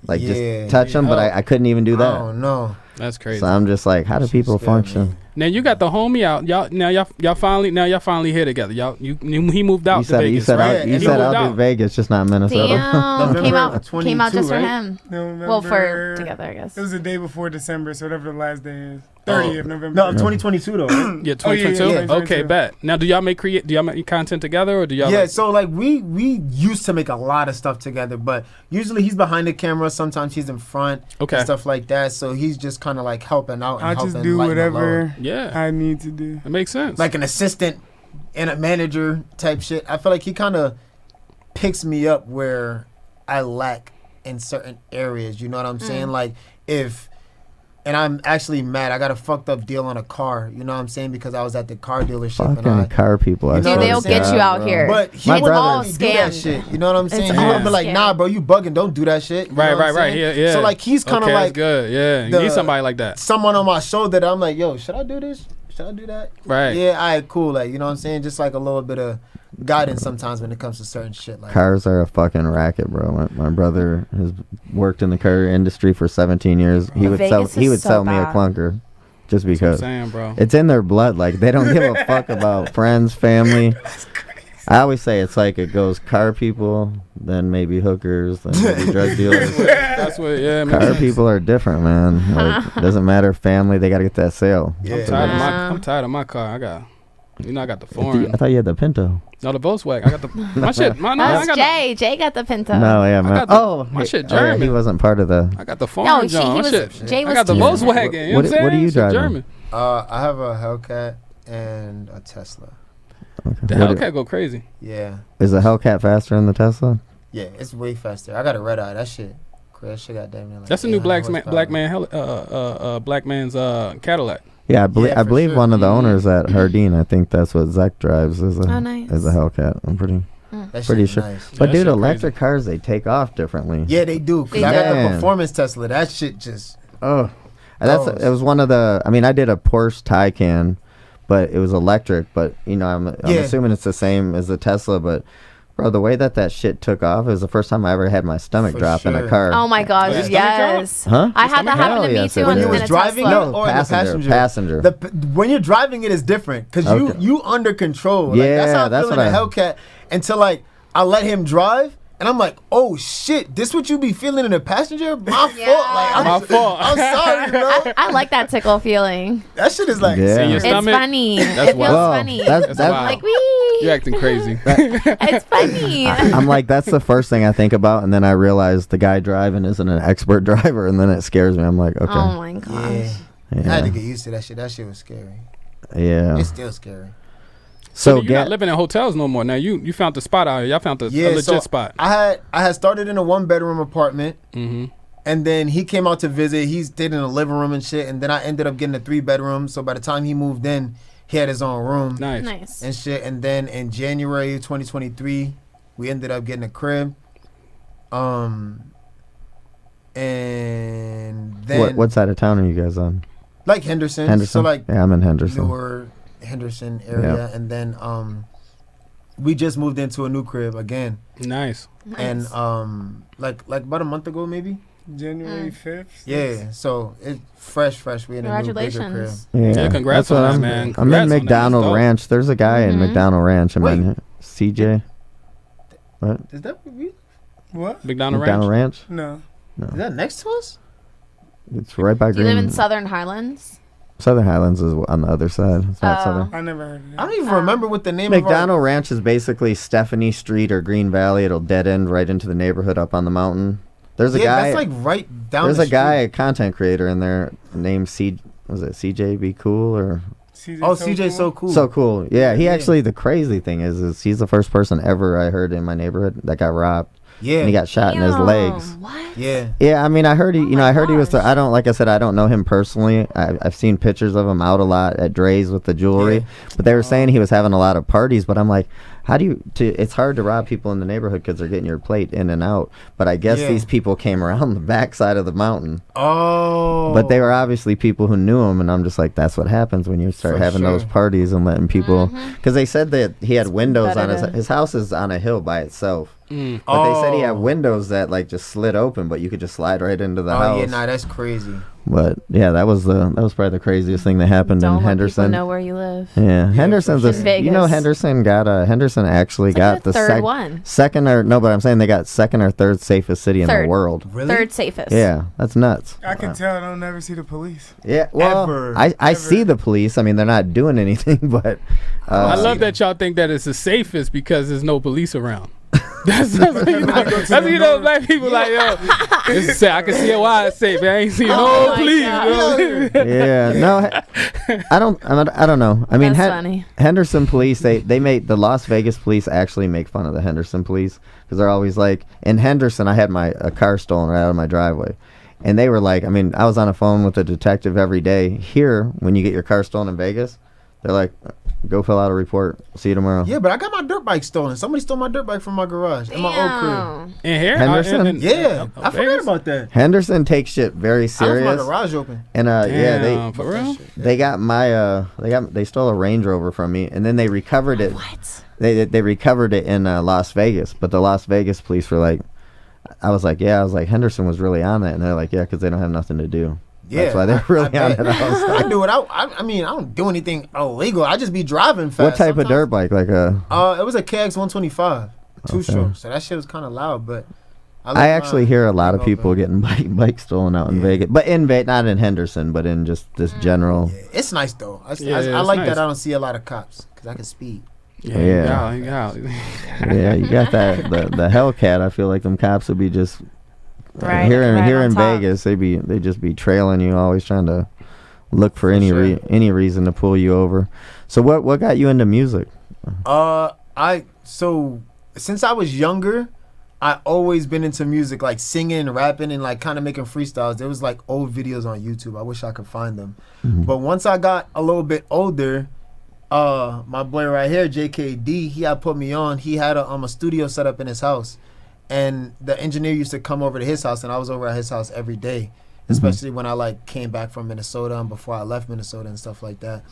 like Yeah, just touch them, but help. I couldn't even do I that. don't know. That's crazy. So I'm just like, how do people scared me. function? Now you got the homie out. Y'all finally here together. He moved out You to said Vegas, you said right? right? you He said moved I'll do out. Vegas, just not Minnesota. Damn. November came out 22, just for right? him. November. Well, for together, I guess. It was the day before December, so whatever the last day is. 30th November. No, 2022 though. Right? Yeah, Oh, yeah, 2022. yeah, Okay, 2022. bet. Now, do y'all make content together, or do y'all? Yeah, like, so like we used to make a lot of stuff together, but usually he's behind the camera. Sometimes he's in front. Okay. And stuff like that. So he's just kind of like helping out. And I helping just do lighten the load. whatever yeah, I need to do. it makes sense. Like an assistant and a manager type shit. I feel like he kind of picks me up where I lack in certain areas. You know what I'm saying? Like and I'm actually mad. I got a fucked up deal on a car. You know what I'm saying? Because I was at the car dealership and Fucking car people. I You know swear what to they'll I'm get God, you out bro. here. But he My would brother- all do that scammed. shit. You know what I'm saying? It's He all would be like, scammed. nah, bro, you bugging. Don't do that shit. You know right, what I'm right. saying? Yeah. So like he's kind of okay, like that's good. Yeah, you the- need somebody like that. someone on my shoulder that I'm like, yo, should I do this? Should I do that? Right. Yeah, all right, cool. Like, you know what I'm saying? Just like a little bit of guidance sometimes when it comes to certain shit. Like, Cars are a fucking racket, bro. My brother has worked in the car industry for 17 years. He would Vegas sell is so me a bad. clunker. just That's what I'm because. saying, bro. It's in their blood. Like, they don't give a fuck about friends, family. I always say it's like it goes car people, then maybe hookers, then maybe drug dealers. That's what. Yeah, man. Car people are different, man. Like, doesn't matter family. They got to get that sale. Yeah. I'm tired of my car. I got the foreign. I thought you had the Pinto. No, the Volkswagen. I got the my shit. I That's got Jay. Jay got the Pinto. No, yeah, man. got the- Oh, my shit oh, yeah, German. he wasn't part of the. I got the No, foreign he John. was. Shit. Jay was. I got the teasing. Volkswagen. You know what I'm saying? What are you Shit driving? German. I have a Hellcat and a Tesla. The What Hellcat go crazy. Yeah. Is the Hellcat faster than the Tesla? Yeah, it's way faster. I got a red eye. That shit got damn near like That's the new 800 horsepower. black man's Cadillac. Yeah, I for believe sure. one of the owners at Hardin. I think that's what Zach drives. Is a Oh, nice. is a Hellcat. I'm pretty That pretty shit sure. nice. But that dude, shit electric cars, they take off differently. Yeah, they do. Cause They I got the do. performance Tesla. That shit just. Oh, that's Oh. it was one of the. I mean, I did a Porsche Taycan, but it was electric. But you know, I'm Yeah. assuming it's the same as the Tesla. But bro, the way that shit took off, it was the first time I ever had my stomach For drop in a sure. car. Oh my gosh, Yeah. yes. Huh? I had that happen Hell to me yes, too it in, was. in When you a was driving Tesla. it? Or the passenger? Passenger. When you're driving it is different because Okay. you under control. Like, Yeah, that's how I that's feel in what a Hellcat until like I let him drive. And I'm like, oh shit, this what you be feeling in a passenger? My fault. Like, My fault. I'm sorry, bro. I like that tickle feeling. That shit is like, Yeah. See your It's stomach? funny. That's It feels wild. Well, funny. that's wild. Like wee. You acting crazy. It's funny. I'm like, that's the first thing I think about, and then I realize the guy driving isn't an expert driver, and then it scares me. I'm like, okay, Oh my gosh. yeah. I had to yeah, get used to that shit. That shit was scary. yeah. It's still scary. So you're not living in hotels no more. Now you found the spot out here. Y'all found a legit so spot. I had started in a 1-bedroom apartment, Mm-hmm. and then he came out to visit. He stayed in a living room and shit, and then I ended up getting a 3-bedroom. So by the time he moved in, he had his own room Nice. Nice. and shit. And then in January 2023, we ended up getting a crib. And then what side of town are you guys on? like Henderson. Henderson. So like yeah, I'm in Henderson. newer Henderson area, and then we just moved into a new crib again, Nice. and like about a month ago maybe. January 5th. Yeah, so it's fresh. We in a new bigger crib. Congratulations. Yeah, congrats that's what on that, I'm, man. I'm Congrats on in that. McDonald That's dope. Ranch. There's a guy in Mhm. McDonald Ranch. I'm Wait. in CJ. What? Is that What? McDonald McDonald Ranch. Ranch? No. is that next to us? It's right by Do you Green. live in Southern Highlands? Southern Highlands is on the other side. It's not Oh. Southern. I never heard of I it. don't even remember what the name McDonald Ranch is basically Stephanie Street or Green Valley. It'll dead end right into the neighborhood up on the mountain. There's a yeah, guy. that's like right down. There's the a guy, a street. content creator in there named was it CJ Be Cool or CJ Oh, CJ's so cool. So Cool? Yeah, he Yeah. actually, the crazy thing is he's the first person ever I heard in my neighborhood that got robbed. Yeah, And he got shot in his Damn, legs. What? yeah. Yeah, I mean, I heard he, Oh you know, my I heard he was. gosh. I don't, like I said, I don't know him personally. I've seen pictures of him out a lot at Dre's with the jewelry, Yeah. but they were saying he was having a lot of parties. But I'm like, how do you? It's hard to rob people in the neighborhood because they're getting your plate in and out. But I guess Yeah. these people came around the backside of the mountain. Oh, But they were obviously people who knew him, and I'm just like, that's what happens when you start For having those sure. parties and letting people. Mhm. Because they said that he had windows on better to- his house is on a hill by itself. Mm. But they said he had Oh. windows that like just slid open, but you could just slide right into the house. yeah, nah, that's crazy. But yeah, that was probably the craziest thing that happened Don't in let people Henderson. know where you live. Yeah, Henderson's for sure. In you know Vegas. Henderson actually It's got like the the third one. second or no, but I'm saying they got second or third safest city in the Third. world. Really? Third safest. Yeah, that's nuts. I can tell I don't never see the police. Yeah, well, Ever. I Ever. see the police. I mean, they're not doing anything, but I uh, love that y'all think that it's the safest because there's no police around. that's what you know, black people like, yo, it's safe. I can see why it's safe. I ain't seen Oh no my police. God. You know? yeah, no, I don't know. I mean, That's funny. Henderson police, they made the Las Vegas police actually make fun of the Henderson police because they're always like, in Henderson, I had a car stolen right out of my driveway. And they were like, I mean, I was on a phone with a detective every day. Here, when you get your car stolen in Vegas, they're like, go fill out a report. See you tomorrow. Yeah, but I got my dirt bike stolen. Somebody stole my dirt bike from my garage in my old crib. Damn. In here? Henderson? Yeah, I forgot Vegas? about that. Henderson takes shit very I left serious. my garage open. And Damn, for real? they got they stole a Range Rover from me, and then they recovered it. What? They recovered it in Las Vegas, but the Las Vegas police were like, I was like, Henderson was really on that, and they're like, yeah, because they don't have nothing to do. That's why they're really on it. I was I like, do it. I mean, I don't do anything illegal. I just be driving fast. what type of Sometimes- dirt bike? Like a. It was a KX 125, two Okay. stroke. So that shit was kind of loud, but I actually hear a lot of go people back. getting bikes stolen out in Yeah. Vegas, but in Vegas, not in Henderson, but in just this general. Yeah, it's nice though. I it's like nice. that. I don't see a lot of cops because I can speed. Yeah. Yeah. Yeah, you got that the Hellcat. I feel like them cops would be just Right, here right here on in top. Vegas. They just be trailing you, always trying to look for any sure. any reason to pull you over. So what got you into music? So since I was younger, I always been into music, like singing and rapping and like kind of making freestyles. There was like old videos on YouTube. I wish I could find them. But once I got a little bit older, my boy right here, JKD, he had put me on. He had a studio set up in his house, and the engineer used to come over to his house, and I was over at his house every day, especially when I like came back from Minnesota and before I left Minnesota and stuff like that.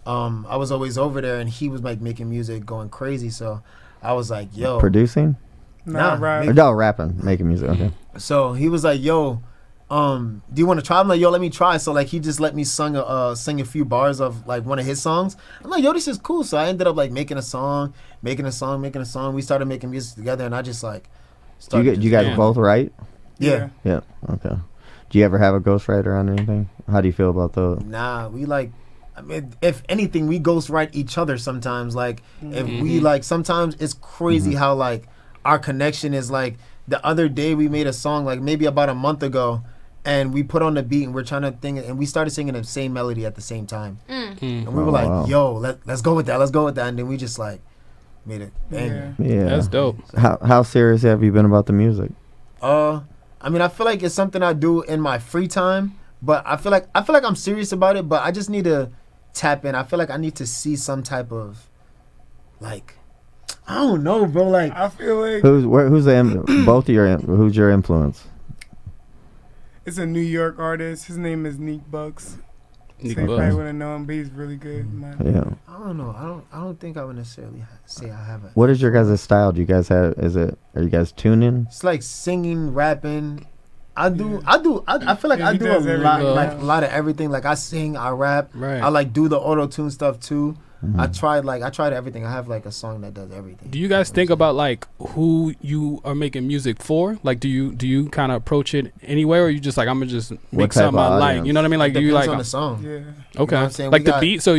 I was always over there, and he was like making music, going crazy. So I was like, yo, Producing? Nah, right. Or no, rapping, making music. Okay. So he was like, yo, do you want to try? I'm like, yo, let me try. So like he just let me sing a few bars of like one of his songs. I'm like, yo, this is cool. So I ended up like making a song. We started making music together, and I just like started. You guys Yeah. both write? Yeah. Yeah. Okay. Do you ever have a ghostwriter on anything? How do you feel about those? Nah, we like. I mean, if anything, we ghostwrite each other sometimes. Like, if we like, sometimes it's crazy how like our connection is. Like the other day, we made a song like maybe about a month ago, and we put on the beat and we're trying to think, and we started singing the same melody at the same time, and we were Oh, like, wow. "Yo, let's go with that," and then we just like made it. Bang. Yeah. That's dope. How serious have you been about the music? I mean, I feel like it's something I do in my free time, but I feel like I'm serious about it, but I just need to tap in. I feel like I need to see some type of like, I don't know, bro. Like, I feel like Who's both of who's your influence? it's a New York artist. His name is Neek Bucks. Nick Same Bucks. probably wouldn't know him, but he's really good. in my opinion. Yeah. I don't know. I don't think I would necessarily say I have it. What is your guys' style? Do you guys have? Are you guys tuning? It's like singing, rapping. I feel like Yeah, I he do does a everything. lot, like a lot of everything. Like I sing, I rap, Right. I like do the auto tune stuff too. Mm-hmm. I tried everything. I have like a song that does everything. Do you guys think about like who you are making music for? Like, do you kind of approach it anyway, or you just like I'm gonna just make type something of I like? audience? You know what I mean? Like, do you Depends like on the song? Yeah. okay, what I'm saying? like We the got- beat? So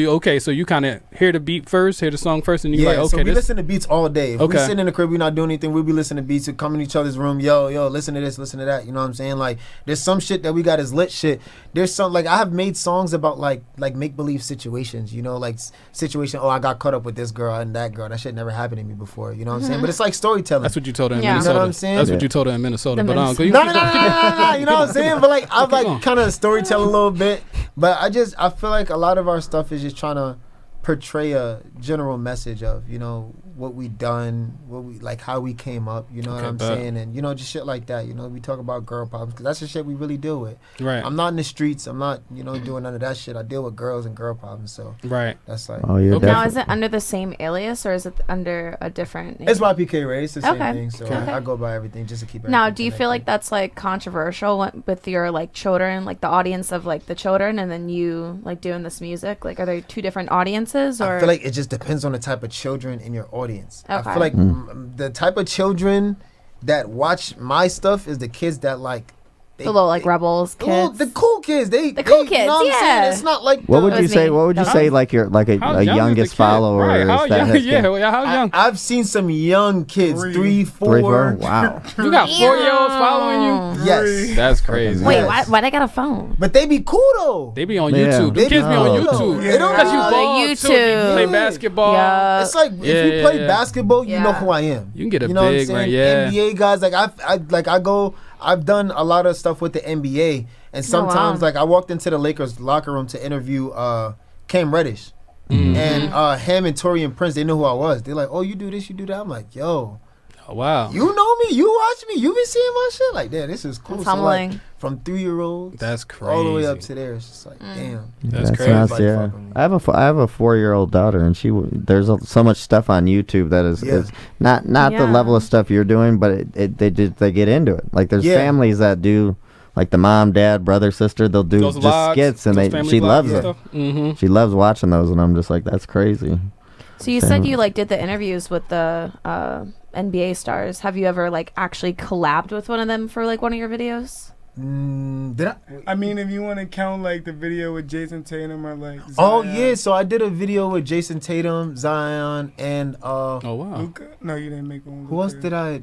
you kind of hear the beat first, hear the song first, and you Yeah, like, so okay, we this listen to beats all day. If we Okay. sit in the crib, we not doing anything, we'll be listening to beats. We come in each other's room, yo, listen to this, listen to that. You know what I'm saying? Like, there's some shit that we got is lit shit. There's some, like, I have made songs about, like make-believe situations, you know? Like, situation, I got caught up with this girl and that girl. That shit never happened to me before, you know what I'm saying? But it's like storytelling. that's what you told her in Yeah. You know Minnesota. what I'm saying? That's what Yeah. you told her in Minnesota. The But Minnesota- you No, keep no, no, going. no, no, you know what I'm saying? But like, I've going. like kind of storytell a little bit. But I feel like a lot of our stuff is just trying to portray a general message of, you know, what we done, what we like, how we came up, you know what Okay, I'm bet. saying? And, you know, just shit like that. You know, we talk about girl problems because that's the shit we really deal with. Right, I'm not in the streets. I'm not, you know, doing none of that shit. I deal with girls and girl problems. So right. that's like, Oh, you're Okay. Now, definitely. is it under the same alias or is it under a different name? it's YPK Raye. It's the same Okay. thing. So Okay. I go by everything just to keep it. Now, do you feel like that's like controversial with your like children, like the audience of like the children, and then you like doing this music? Like, are there two different audiences, or I feel like it just depends on the type of children in your audience. I Okay. feel like the type of children that watch my stuff is the kids that like the little like rebels kids? the cool kids. The cool You know kids, what I'm saying? yeah. It's not like What the- would you was say? me. What would you How- say? Like you're like a How young is the youngest kid? follower. Right, how that young? has Yeah, been- how young? I've seen some young kids, 3, 4. 3, 4. Wow. You got 4-year-olds following you? Yes, That's crazy. Wait, Yes. why they got a phone? but they be cool though. They be on Yeah. YouTube. They The kids be on Oh. YouTube. They don't Because you know. ball YouTube. too. You play basketball. Yeah. It's like Yeah, if you play yeah. basketball, you know Yeah. who I am. You can get a You know big what I'm ring, saying? yeah. NBA guys, I've done a lot of stuff with the NBA, and sometimes wow. like I walked into the Lakers locker room to interview Cam Reddish, and him and Torian Prince, they knew who I was. They're like, "Oh, you do this, you do that." I'm like, "Yo, Oh, wow. you know me, you watch me, you been seeing my shit." Like, damn, this is cool. That's So, like, humbling. from 3-year-olds That's all the way up crazy. to there, it's just like, damn. That's That's crazy. nuts, Everybody yeah. fuck with me. I have a 4-year-old daughter, and there's so much stuff on YouTube that is Yeah. not the Yeah. level of stuff you're doing, but they get into it. Like there's Yeah. families that do like the mom, dad, brother, sister. They'll do Those just vlogs, skits, and those they family she vlogs loves and it. stuff. Mhm. She loves watching those, and I'm just like, that's crazy. So you said you like did the interviews with the NBA stars. Have you ever like actually collabed with one of them for like one of your videos? Did I? I mean, if you want to count like the video with Jason Tatum or like Oh Zion, yeah, so I did a video with Jason Tatum, Zion, and Oh wow. Luka? No, you didn't make one. with who else Luka. did I?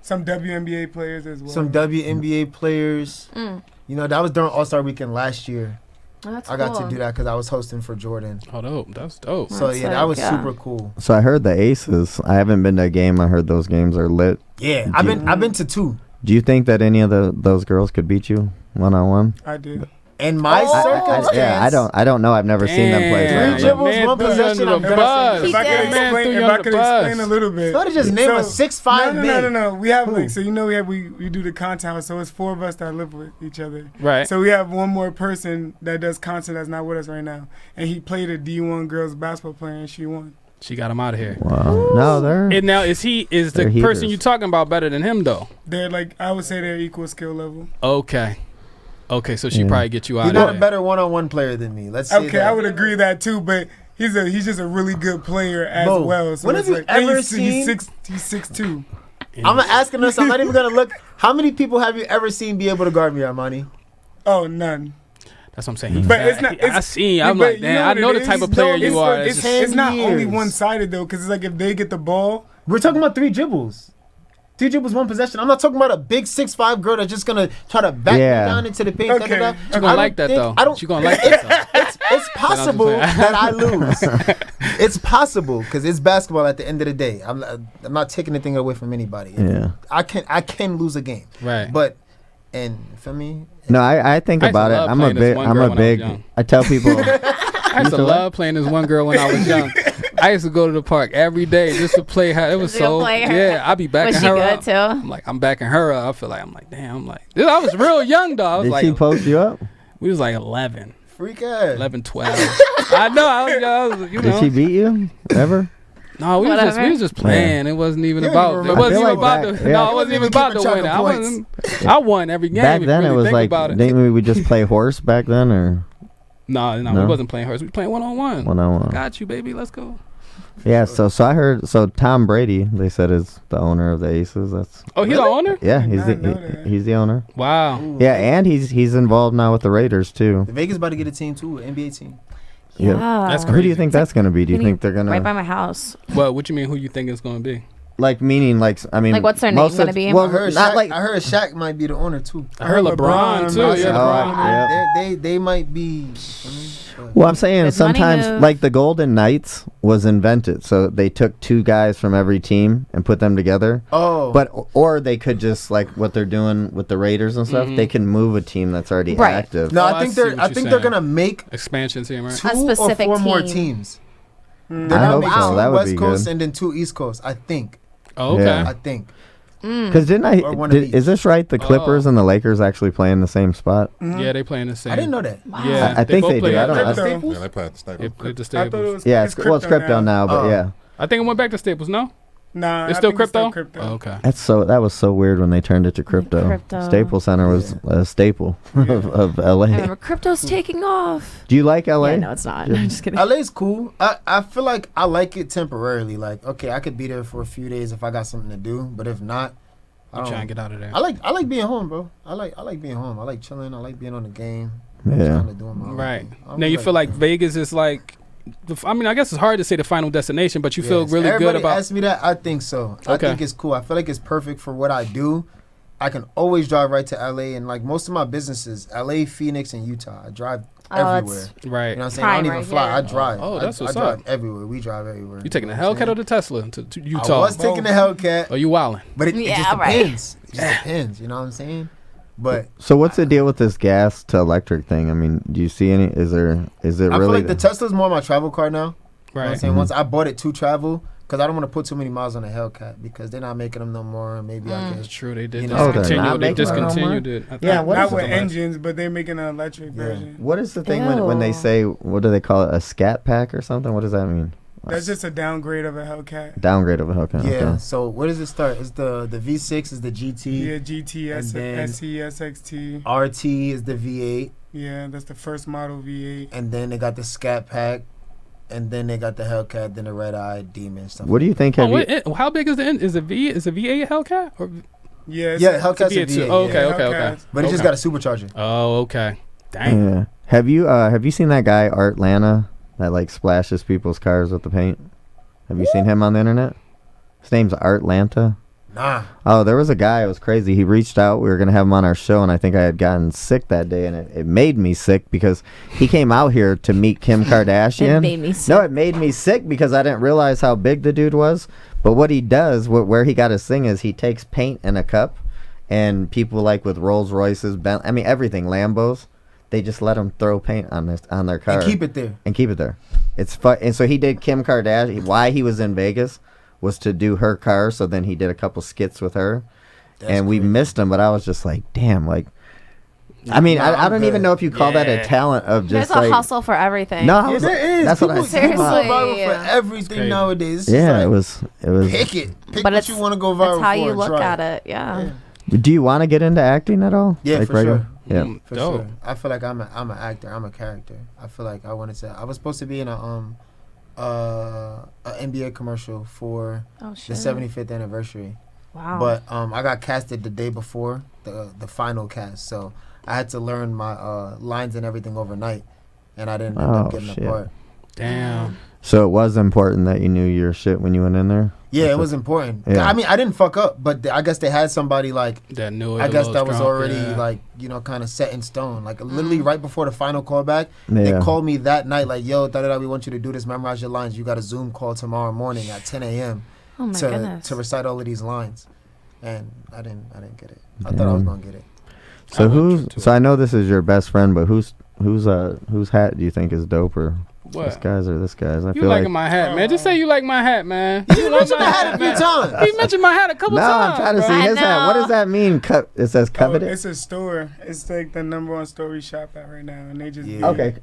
Some WNBA players as well. Some WNBA players. Mm. You know, that was during All-Star Weekend last year. Oh, that's I got cool. to do that because I was hosting for Jordan. Oh, dope. That's dope. So That's yeah, that like, was yeah. super cool. So I heard the Aces. I haven't been to a game. I heard those games are lit. Yeah, I've been to 2. Do you think that any of those girls could beat you 1-on-1? I did. In my circumstance, Yeah, I don't know. I've never seen them play. Damn. Three so I don't know. dribbles, Man one threw you possession, under I'm the gonna bus. say If I He could did. Man threw explain, you if under I the could bus. explain a little bit. Started just name a 6'5" no, big. no. We have Who? like, so you know, we do the content house, so it's 4 of us that live with each other. Right. So we have one more person that does content that's not with us right now, and he played a D1 girls basketball player, and she won. She got him out of here. Wow. No, they're. And now is They're the person heaters. you talking about better than him though? They're like, I would say they're equal skill level. Okay. Okay, so she Yeah. probably get you out He's of not a there. better one-on-one player than me. Let's say Okay, that. I would agree that too, but he's just a really good player as Bro, well. So when it's have you like, and ever he's seen- 6'2". I'm not asking us. I'm not even gonna look. How many people have you ever seen be able to guard me, Armani? Oh, none. That's what I'm saying. He But fat. it's not- it's- I seen. I'm but like, you damn. know I what know it the type is? of player No, you are. it's It's like- It's not only years. one-sided though, because it's like if they get the ball, We're talking about 3 dribbles. 3 dribbles, 1 possession. I'm not talking about a big 6'5" girl that's just gonna try to back Yeah. me down into the paint. Okay. Da-da-da. You you gonna gonna I like don't that think- though. I don't. You gonna like that though. It's possible saying. that I lose. It's possible because it's basketball. At the end of the day, I'm not taking anything away from anybody. Yeah. I can lose a game, Right. but and for me, No, I think I used to about it. love I'm a playing this big. one I'm girl a when I was big. young. I tell people. I used to so what? love playing this one girl when I was young. I used to go to the park every day just to play her. It was Just to so play her. yeah. I'd be backing Was she her good up. too? I'm like, I'm backing her up. I feel like I'm like, damn. I'm like, I was real young though. I was Did like, she post you up? we was like 11, freak ass. 11, 12. I know. I was you Did know. she beat you ever? No, we Whatever. was just playing. It wasn't even You don't about. even It remember. wasn't I even feel about like the. that- No, yeah. it wasn't even You about keeping the track win. of I points. wasn't. I won every game. Back if then you it really was think like. about it. Didn't we just play horse back then or No, No? we wasn't playing horse. We playing 1-on-1. 1-on-1? Got you, baby. Let's go. Yeah. So I heard. So Tom Brady, they said, is the owner of the Aces. That's. Oh, he the owner? Yeah, did he's not know the that. he's the owner. Wow. Yeah, and he's involved now with the Raiders too. The Vegas about to get a team too, an NBA team. Yeah. That's Who do you crazy. think that's gonna be? Do you think they're gonna right by my house? What you mean? Who you think it's gonna be? like meaning like I mean Like, what's their most name gonna of- be? Well, I heard not Shaq, like I heard Shaq might be the owner too. I heard LeBron too. LeBron, Yeah, Oh, LeBron. yeah. They might be. Well, I'm saying Good money sometimes move. like the Golden Knights was invented, so they took 2 guys from every team and put them together. Oh, But or they could just like what they're doing with the Raiders and stuff. Mhm. They can move a team that's already Right. active. no, Oh, I I think see they're. what I you're think they're saying. gonna make Expansion team, right? 2 A or specific 4 more team. teams. Mm. They're I gonna hope make so. 2 That would West be Coast good. and then 2 East Coast. I think. Oh, okay. Yeah. I think. Because didn't I? Or one of Is this right? The Clippers Oh. and the Lakers actually play in the same spot. Yeah, they playing the same. I didn't know that. Wow. Yeah, I think both they play do. I at don't- I- Crypto. Staples? Yeah, they play at the Staples. They played the I thought it Staples. was. Yeah, it's crypto now, but Oh. yeah, I think it went back to Staples. No, Nah, it's I still think crypto. crypto. Oh, okay. that was so weird when they turned it to crypto. Crypto. Staples Center was a staple of I LA. remember crypto's taking off. Do you like LA? Yeah, no, it's not. I'm just kidding. LA's cool. I feel like I like it temporarily. Like, okay, I could be there for a few days if I got something to do, but if not, I I'm don't. trying to get out of there. I like being home, bro. I like being home. I like chilling. I like being on the game. Yeah. Kinda doing my own Right thing. I don't now, you like- feel like Vegas is like. I mean, I guess it's hard to say the final destination, but you feel Yes. really good Everybody about. ask me that. I think so. I Okay. think it's cool. I feel like it's perfect for what I do. I can always drive right to LA, and like most of my businesses, LA, Phoenix, and Utah. I drive everywhere. That's Right. You know what I'm saying? I don't prime even right fly. here. I drive. Oh, that's I what's drive up. everywhere. We drive everywhere. You taking a know what I'm Hellcat or saying? the Tesla to I Utah? was taking the Hellcat, Or you wilding? but it Yeah, just right. depends. It just depends. You know what I'm saying? But So what's the deal with this gas to electric thing? I mean, do you see any? Is it I really? feel like the Tesla's more my travel car now. You know what I'm Right. saying? Once I bought it to travel, because I don't want to put too many miles on the Hellcat because they're not making them no more. Maybe I That's can. true. They did You know, they're discontinue. not They making it no more? discontinued it. I Yeah, think. what Not is with it? engines, but they're making an electric Yeah. version. What is the thing when they Ew. say what do they call it, a scat pack or something? What does that mean? That's just a downgrade of a Hellcat. Downgrade of a Hellcat. Yeah. Okay. So where does it start? It's the V6 is the GT. Yeah, GT, And then- SE, SXT. RT is the V8, Yeah, that's the first model V8. and then they got the Scat Pack, and then they got the Hellcat, then the Red Eye Demon stuff. What do you think? Oh, Have you, wait, how big is the Is a V8 Hellcat? Or Yeah, Yeah, Hellcat's a V8 V8. too? Oh, okay, yeah, okay, okay. Hellcats. But it just Okay. got a supercharger. Oh, okay. Dang. yeah. Have you seen that guy Art Lana that like splashes people's cars with the paint? Have you seen him on the internet? His name's Art Lanta. Nah. Oh, there was a guy. It was crazy. He reached out. We were gonna have him on our show, and I think I had gotten sick that day, and it made me sick because he came out here to meet Kim Kardashian. It made me sick. No, it made me sick because I didn't realize how big the dude was. But what he does, where he got his thing is he takes paint in a cup, and people like with Rolls Royces, everything, Lambos, they just let him throw paint on their car And keep it there. and keep it there. It's fun. And so he did Kim Kardashian. Why he was in Vegas was to do her car. So then he did a couple skits with her, That's and we crazy. missed him. But I was just like, damn, like, I mean, No, I I'm don't even good. know if you call that a Yeah. talent of There's just a like. hustle for everything. No, I Yeah, was there is. that's what I People said. Seriously. go viral for Yeah. everything crazy. nowadays. It's Yeah, just like, it was. Pick it. Pick But what you want to go viral That's how for you and look try at it. Yeah. Do you want to get into acting at all? Yeah, Like for regular- sure. Yeah. For Dope. sure. I feel like I'm an actor. I'm a character. I feel like I wanted to. I was supposed to be in a NBA commercial for Oh the shit. 75th anniversary, Wow. but I got casted the day before the final cast, so I had to learn my lines and everything overnight, and I didn't end up Oh, getting shit. a part. Damn. So it was important that you knew your shit when you went in there. Yeah, That's it was important. Yeah. I mean, I didn't fuck up, but I guess they had somebody like. That knew it. I a guess little that was strong. already Yeah. like kind of set in stone. Like literally right before the final callback, Yeah. they called me that night. Like, yo, we want you to do this. Memorize your lines. You got a Zoom call tomorrow morning at 10 a.m. oh my goodness. to recite all of these lines, and I didn't get it. I thought I was Damn. gonna get it. So I went who's? to So it. I know this is your best friend, but whose hat do you think is doper? This What? guy's or this guy's? I You feel liking like. my hat, man. Just say you like my hat, man. You mentioned I had a few times. He mentioned my hat a couple No, times. I'm trying to bro. see I his hat. What know. does that mean? It says Oh, coveted. it's a store. It's like the number one store we shop at right now, and they just Yeah. Okay.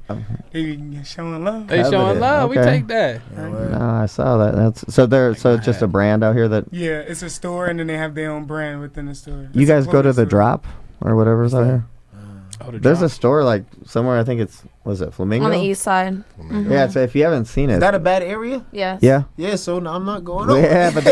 they be showing love. They showing Coveted. love. We Okay. take that. Yeah, word. No, I saw that. That's so there. So it's just a brand out here that Yeah, it's a store, and then they have their own brand within the store. you It's a guys go to clothing the store. drop or whatever's out here. Oh, the There's a drop. store like somewhere. I think it's was it Flamingo? On the east side. Mhm. Yeah. So if you haven't seen Is it, that a bad area? Yes. yeah. Yeah, so no, I'm not going over. Yeah, but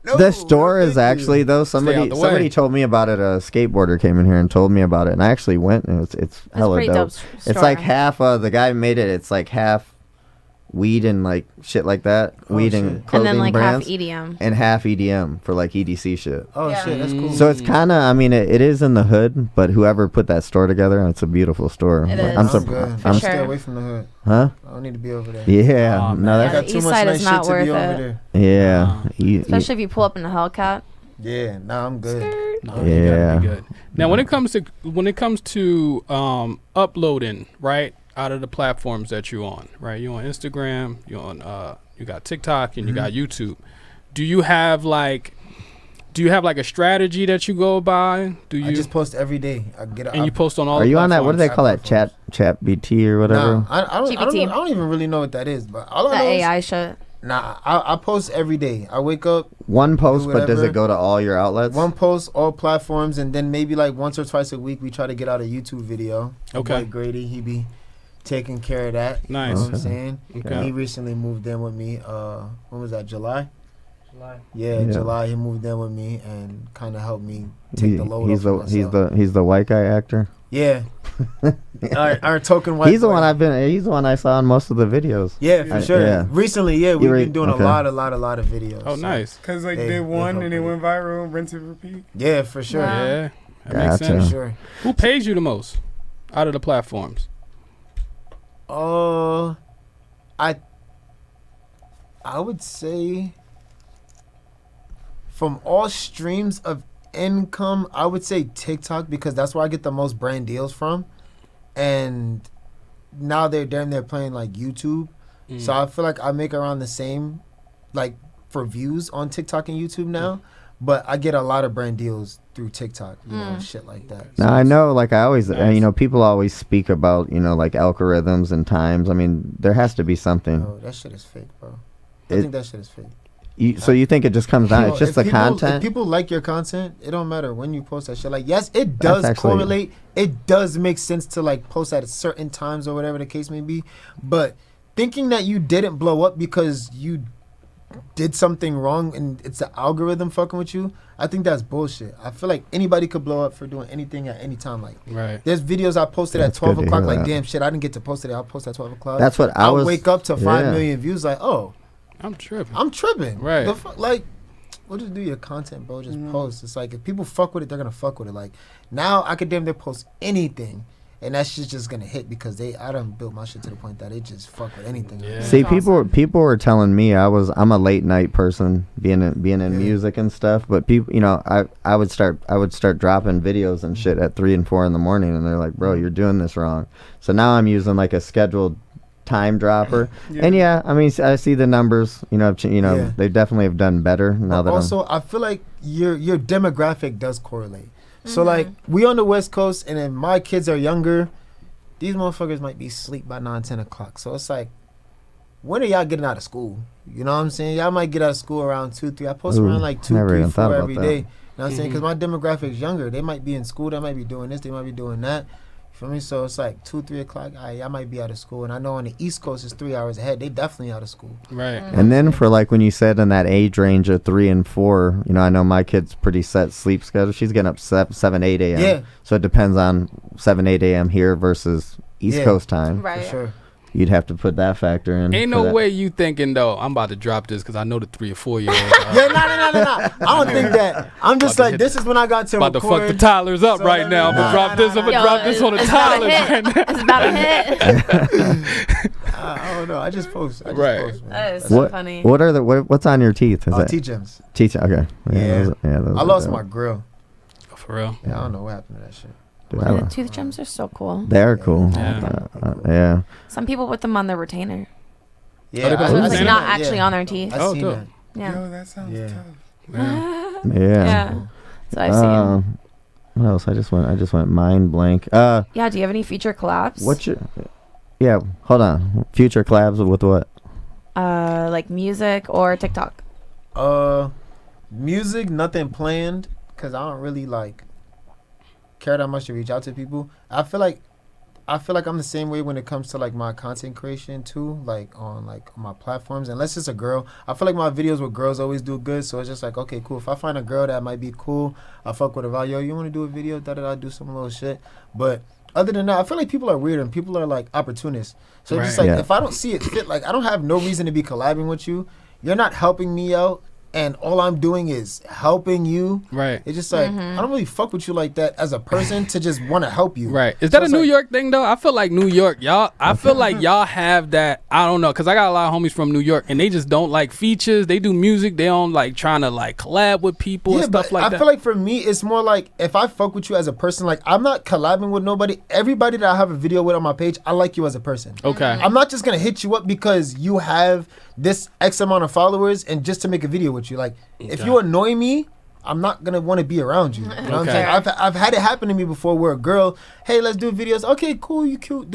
No, the store no, is thank you. actually though out somebody the somebody way. told me about it. A skateboarder came in here and told me about it, and I actually went, and it's It's a hella pretty dope. dope It's like half. The guy made it. It's like half weed and like shit like that. Oh, Weed shit. and and clothing then like brands, half EDM. and half EDM for like EDC shit. Oh Yeah. shit, that's cool. So it's kind of. I mean, it is in the hood, but whoever put that store together, it's a beautiful store. It But is. I'm I'm surprised. good. For I'm sure. stay away from the hood. Huh? I don't need to be over there. Yeah. Aw, no, man. I that's Yeah, got the too east much side nice is shit not to worth be over it. there. yeah. Wow. Especially if you pull up in a Hellcat. Yeah, nah, I'm good. No, you Yeah. gotta be good. Now, when it comes to uploading, right, out of the platforms that you're on, right? You're on Instagram, you're on you got TikTok, and you got YouTube. Do you have like a strategy that you go by? Do you I just post every day. I get and you post on all? Are the you on that? What do they platforms? call that? Chat BT or whatever? Nah, I don't GPT. know, I don't even really know what that is, but all The I know is, AI shit. nah, I post every day. I wake up, One post, but does whatever. it go to all your outlets? one post, all platforms, and then maybe like once or twice a week we try to get out a YouTube video. My Okay. boy Grady, he be taking care of that. Nice. You know what I'm Okay. saying? Okay. He recently moved in with me. When was that? July. Yeah, Yeah. July. He moved in with me and kind of helped me take the load he's off the myself. he's the white guy actor. Yeah. our token white. He's the boy. one He's the one I saw in most of the videos. Yeah, for sure. Yeah. Recently, yeah, we've were- been doing okay. a lot of videos. Oh, so, nice. Cause like They they won and it help went viral, rinse and repeat. Yeah, for sure. Wow. Yeah, that makes Gotcha. For sense. sure. Who pays you the most out of the platforms? I would say from all streams of income, I would say TikTok because that's where I get the most brand deals from, and now they're damn near playing like YouTube, so I feel like I make around the same, like for views on TikTok and YouTube now, but I get a lot of brand deals through TikTok, you know, shit like that. Now I know, like I always, Nice. people always speak about, like algorithms and times. I mean, there has to be something. Bro, that shit is fake, bro. I think that shit is fake. So you think it just comes down? It's just If the people, content. If people like your content, it don't matter when you post that shit. Like, yes, it does actually- correlate. It does make sense to like post at certain times or whatever the case may be. But thinking that you didn't blow up because you did something wrong and it's the algorithm fucking with you, I think that's bullshit. I feel like anybody could blow up for doing anything at any time. Like, Right. there's videos I posted That's at 12 good to o'clock. hear Like, that. damn shit, I didn't get to post it. I'll post at 12 o'clock. That's what I I'll was. wake up to 5 yeah. million views. Like, oh, I'm tripping. I'm tripping. Right. Like, we'll just do your content, bro. Just post. It's like, if people fuck with it, they're gonna fuck with it. Like, now I could damn near post anything, and that shit's just gonna hit because I done built my shit to the point that they just fuck with anything. Yeah. See, That's people were telling me I'm a late night person, being in music and stuff. But people, I would start dropping videos and shit at 3 and 4 in the morning, and they're like, "Bro, you're doing this wrong." So now I'm using like a scheduled time dropper, and I mean, I see the numbers. Yeah. They definitely have done better now But that also, I feel like your demographic does correlate. So like, we on the West Coast, and then my kids are younger. These motherfuckers might be asleep by 9, 10 o'clock. So it's like, when are y'all getting out of school? You know what I'm saying? Y'all might get out of school around 2, 3. I post around like 2, never 3, even thought 4 about every that. day. You know what I'm saying? Because my demographic's younger. They might be in school. They might be doing this. They might be doing that. You feel me? So it's like 2, 3 o'clock. I might be out of school. And I know on the East Coast, it's 3 hours ahead. They definitely out of school. Right. And then for like when you said in that age range of 3 and 4, I know my kid's pretty set sleep schedule. She's getting up 7, 8 a.m. Yeah. So it depends on 7, 8 a.m. here versus East Coast time. Right. For sure. You'd have to put that factor in. Ain't for no that. way you thinking though. I'm about to drop this because I know the 3 or 4 year old. Yeah, no. I don't think that. I'm just About to like, hit this is when I got to About to record. fuck the Tylers up So right now. I'm gonna nah, drop nah, this. nah, I'm gonna Yo, drop this on the it's about to Tylers hit. right now. It's about to hit. I don't know. I just post. Right. Post, man. That is so funny. What's on your teeth? Is Oh, that T-gems. teeth? Okay. Yeah. Those I are lost dope. my grill. For real. Yeah, I don't know what happened to that shit. Dude, I The don't- tooth trims are so cool. They're cool. Yeah. Yeah. Some people put them on their retainer. Yeah, they put So Ooh, it's like seen not that, actually on their teeth. I Oh, seen dope. that. Yeah. Yo, that sounds Yeah. tough. Yeah. Yeah. Yeah. So I've seen. What else? I just went mind blank. Yeah. Do you have any future collabs? What's your? Yeah. Hold on. Future collabs with what? Like music or TikTok? Music, nothing planned, cause I don't really like care that much to reach out to people. I feel like I'm the same way when it comes to like my content creation too, like on my platforms. Unless it's a girl, I feel like my videos with girls always do good. So it's just like, okay, cool. If I find a girl that might be cool, I fuck with her. Yo, you want to do a video? Da do some little shit. But other than that, I feel like people are weird and people are like opportunists. So it's just Right. like, Yeah. if I don't see it fit, like I don't have no reason to be collabing with you. You're not helping me out. And all I'm doing is helping you. Right. It's just like, I don't really fuck with you like that as a person to just want to help you. Right. Is So that a it's New like- York thing though? I feel like New York, y'all. I feel like y'all have that. I don't know, cause I got a lot of homies from New York, and they just don't like features. They do music. They don't like trying to like collab with people and stuff like I that. feel like for me, it's more like if I fuck with you as a person, like I'm not collabing with nobody. Everybody that I have a video with on my page, I like you as a person. Okay. I'm not just gonna hit you up because you have this X amount of followers and just to make a video with you. Like, if you annoy me, I'm not gonna want to be around you. You know what I'm Okay. saying? I've had it happen to me before where a girl, hey, let's do videos. Okay, cool, you cute,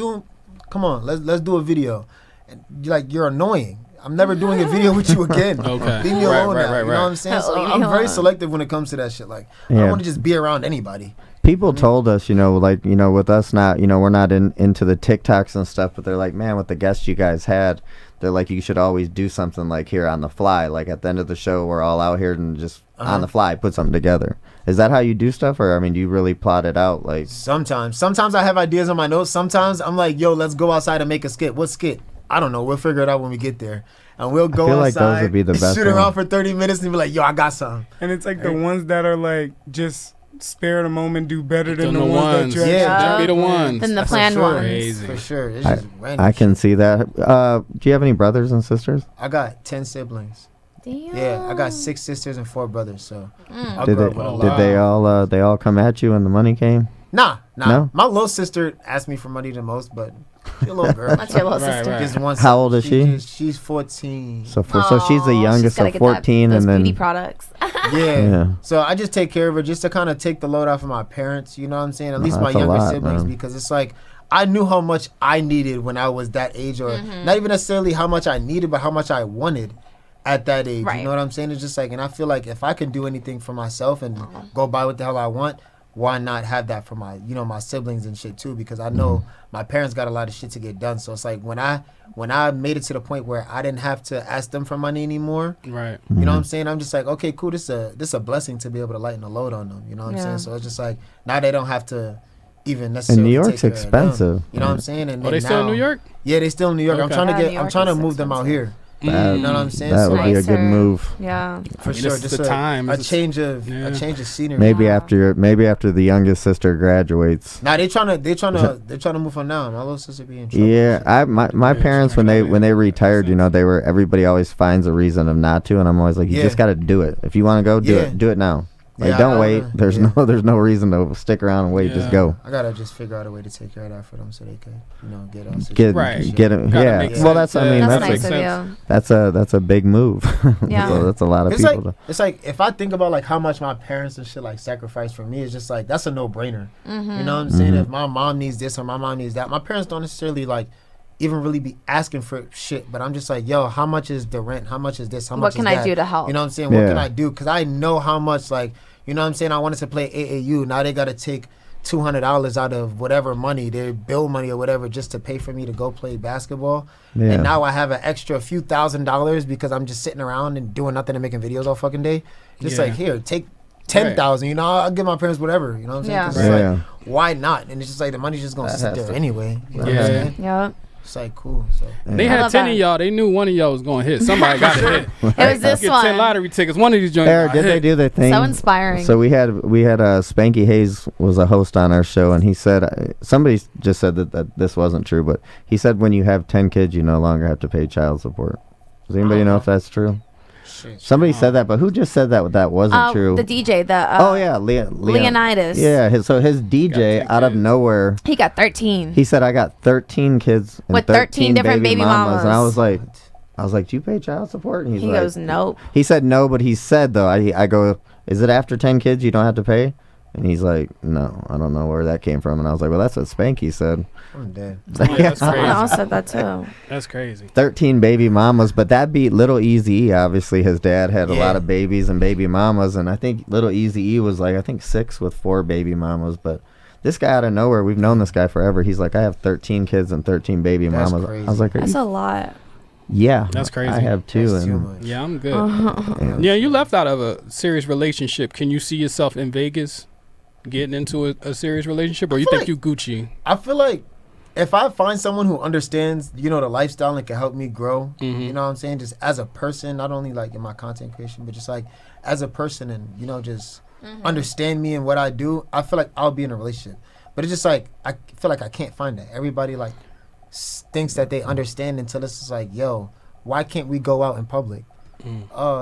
come on, let's do a video. And you're annoying. I'm never doing a video with you again. Okay. Leave me Right, alone right, now. right, You know right. what I'm saying? So Leave me I'm very alone. selective when it comes to that shit. Like, I Yeah. don't want to just be around anybody. People told us, with us not, we're not into the TikToks and stuff, but they're like, man, with the guests you guys had, they're like, you should always do something like here on the fly. Like at the end of the show, we're all out here and just on the fly put something together. Is that how you do stuff, or do you really plot it out? Like Sometimes I have ideas on my notes. Sometimes I'm like, yo, let's go outside and make a skit. What skit? I don't know. We'll figure it out when we get there. And we'll go feel like outside, those would be the best shoot around ones. for 30 minutes and be like, yo, I got something. And it's like the ones that are like just spare the moment, do better than Them the the ones ones. that you Yeah. actually Them be the ones. Then the That's planned for sure. ones. Crazy. For sure. It's just random. I can see that. Do you have any brothers and sisters? I got 10 siblings. Damn. Yeah, I got 6 sisters and 4 brothers. So I Did grew they up with a Oh, did lot. they all come at you when the money came? Nah. No? My little sister asked me for money the most, but she's a little girl. That's your little Right, sister. right. Just one How old is she? She's 14. So she's the Aw, youngest, gotta so get 14, those and then beauty products. Yeah. So I just take care of her just to kind of take the load off of my parents. You know what I'm saying? At least my that's a younger lot, siblings, man. because it's like I knew how much I needed when I was that age, or not even necessarily how much I needed, but how much I wanted. at that age. Right. You know what I'm saying? It's just like, and I feel like if I can do anything for myself and go buy what the hell I want, why not have that for my, you know, my siblings and shit too? Because I know my parents got a lot of shit to get done. So it's like when I made it to the point where I didn't have to ask them for money anymore. Right. You know what I'm saying? I'm just like, okay, cool. This is a blessing to be able to lighten the load on them. You know what I'm saying? So it's just like now they don't have to even necessarily. And New take York's care of them. expensive. You know what I'm saying? And Are they still in New York? Yeah, they still in New York. Okay. I'm trying to move them out here. That, You know what I'm saying? that So would be a good Nicer. move. Yeah. for I mean, sure, it's just the time. a It's change of scenery. Maybe Yeah. after the youngest sister graduates. Nah, they're trying to move on now. My little sister be in trouble. Yeah, my parents when they retired, you know, everybody always finds a reason of not to, and I'm always like, you just got to do it. If you want to go, do it now. Like, Yeah, don't wait. There's no reason to stick around and wait. Yeah. Just go. I gotta just figure out a way to take care of that for them so they can, you know, get us. Get Right. get it. Gotta Yeah. make Well, sense. that's I mean Yeah. That's that's nice makes of sense. you. that's a big move. Yeah. So that's a lot of It's people. like it's like if I think about like how much my parents and shit like sacrificed for me, it's just like that's a no brainer. You know what I'm saying? If my mom needs this or my mom needs that, my parents don't necessarily like even really be asking for shit. But I'm just like, yo, how much is the rent? How much is this? How much What can is I that? do to help? You know what I'm saying? What Yeah. can I do? Because I know how much like, you know what I'm saying? I wanted to play AAU. Now they got to take $200 out of whatever money, their bill money or whatever, just to pay for me to go play basketball. Yeah. And now I have an extra few $1,000s because I'm just sitting around and doing nothing and making videos all fucking day. Just Yeah. like, here, take 10,000. You know, I'll give my parents whatever. You know what I'm saying? Yeah. 'Cause it's Yeah. like, why not? And it's just like the money's just gonna That sit has there to- anyway. You know what I'm Yeah. saying? Yep. It's like cool. So They I had love 10 that. of y'all. They knew one of y'all was going to hit. Somebody got to hit. It was this Get 10 one. lottery tickets. One of these joints. Eric, got did they hit. do their thing? So inspiring. So we had Spanky Hayes was a host on our show, and he said somebody just said that this wasn't true, but he said when you have 10 kids, you no longer have to pay child support. Does anybody know if that's true? shit. Somebody said that, but who just said that wasn't true? The DJ, oh yeah, Leonidas. Yeah, his DJ 10 out of kids. nowhere, He got 13. he said I got 13 kids and With 13 different baby mamas. and I was like, do you pay child support? And he's He like, goes, nope. he said no, but he said though, I go, is it after 10 kids you don't have to pay? And he's like, no, I don't know where that came from. And I was like, well, that's what Spanky said. I'm dead. Yeah, that's Someone crazy. else said that too. That's crazy. 13 baby mamas, but that beat Little Eazy-E. Obviously, his dad had a Yeah. lot of babies and baby mamas, and I think Little Eazy-E was like, I think 6 with 4 baby mamas. But this guy out of nowhere, we've known this guy forever. He's like, I have 13 kids and 13 baby That's mamas. crazy. I was like, That's a lot. yeah, That's crazy. I have two, That's too and much. Yeah, I'm good. Uh-huh. Yeah, you left out of a serious relationship. Can you see yourself in Vegas getting into a serious relationship, or you feel think you Gucci? I feel like if I find someone who understands, the lifestyle and can help me grow, Mhm. you know what I'm saying? Just as a person, not only like in my content creation, but just like as a person and, just understand me and what I do, I feel like I'll be in a relationship. But it's just like, I feel like I can't find that. Everybody like thinks that they understand until it's just like, yo, why can't we go out in public?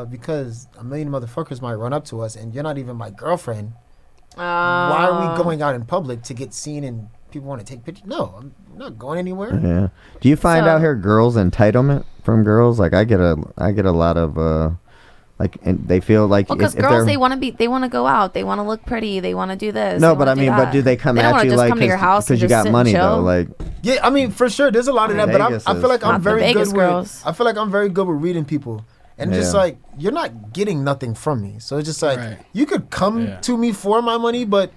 Because a million motherfuckers might run up to us and you're not even my girlfriend. Why are we going out in public to get seen and people want to take pictures? No, I'm not going anywhere. yeah. Do you find So- out here girls entitlement from girls? Like I get a lot of and they feel like Well, because if girls, they're- they want to go out, they want to look pretty, they want to do this. no, they but I wanna mean, but do they come They don't at wanna you just like come to your house and because you just got sit and money though? chill? Like Yeah, I mean, for sure, there's a lot of that, but Vegas I feel like Not I'm the very Vegas good girls. with. I feel like I'm very good with reading people, and just Yeah. like you're not getting nothing from me. So it's just like Right. you could come Yeah. to me for my money, but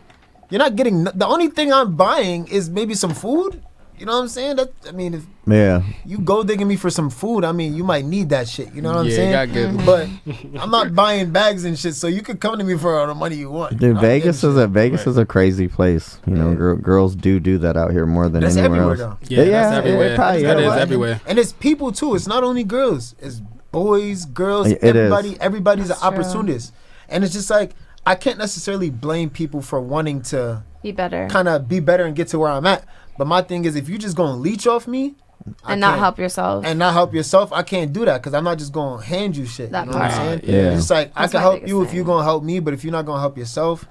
you're not getting. The only thing I'm buying is maybe some food. You know what I'm saying? If yeah. you go digging me for some food, I mean, you might need that shit. You know what I'm Yeah, saying? you got good. But I'm not buying bags and shit, so you could come to me for all the money you want. Dude, I'm Vegas getting is shit. a crazy place. You know, Yeah. girls do that out here more than That's anywhere everywhere else. though. Yeah, Yeah, that's it everywhere. probably That is. is everywhere. And it's people too. It's not only girls. It's boys, girls, It is. everybody. Everybody's That's an true. opportunist. And it's just like I can't necessarily blame people for wanting to Be better kind of be better and get to where I'm at. But my thing is, if you just gonna leech off me I and not can't- help yourself. and not help yourself, I can't do that because I'm not just gonna hand you shit. That you know what I'm part. saying? Yeah. It's just like I That's can my help biggest you if thing. you're gonna help me, but if you're not gonna help yourself,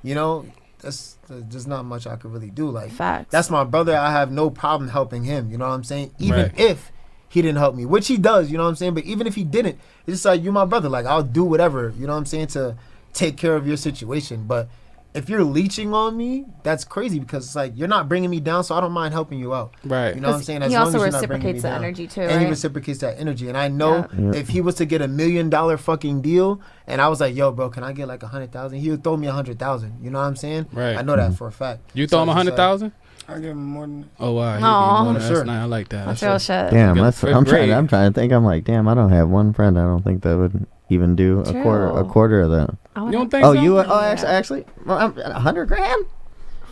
there's just not much I could really do. Like Facts. that's my brother. I have no problem helping him. You know what I'm saying? Even Right. if he didn't help me, which he does. You know what I'm saying? But even if he didn't, it's just like you're my brother. Like I'll do whatever. You know what I'm saying to take care of your situation. But if you're leeching on me, that's crazy because it's like you're not bringing me down, so I don't mind helping you out. Right. You know what I'm saying? As He long also as you're not bringing me reciprocates the down. energy too, And he right? reciprocates that energy. And I know Yeah. if he was to get $1 million fucking deal, and I was like, "Yo, bro, can I get like 100,000?" He would throw me 100,000. You know what I'm saying? Right. I know that for a fact. You So throw him it's just like- 100,000? I give him more than that. Oh wow. He Aw. more than For that's sure. nice. I like that. That's real shit. Damn, Good that's fifth I'm grade. trying to think. I'm like, damn, I don't have one friend. I don't think that would even do a True. quarter of that. I You would don't have think Oh, so? you? Oh, Yeah. actually, well, 100 grand?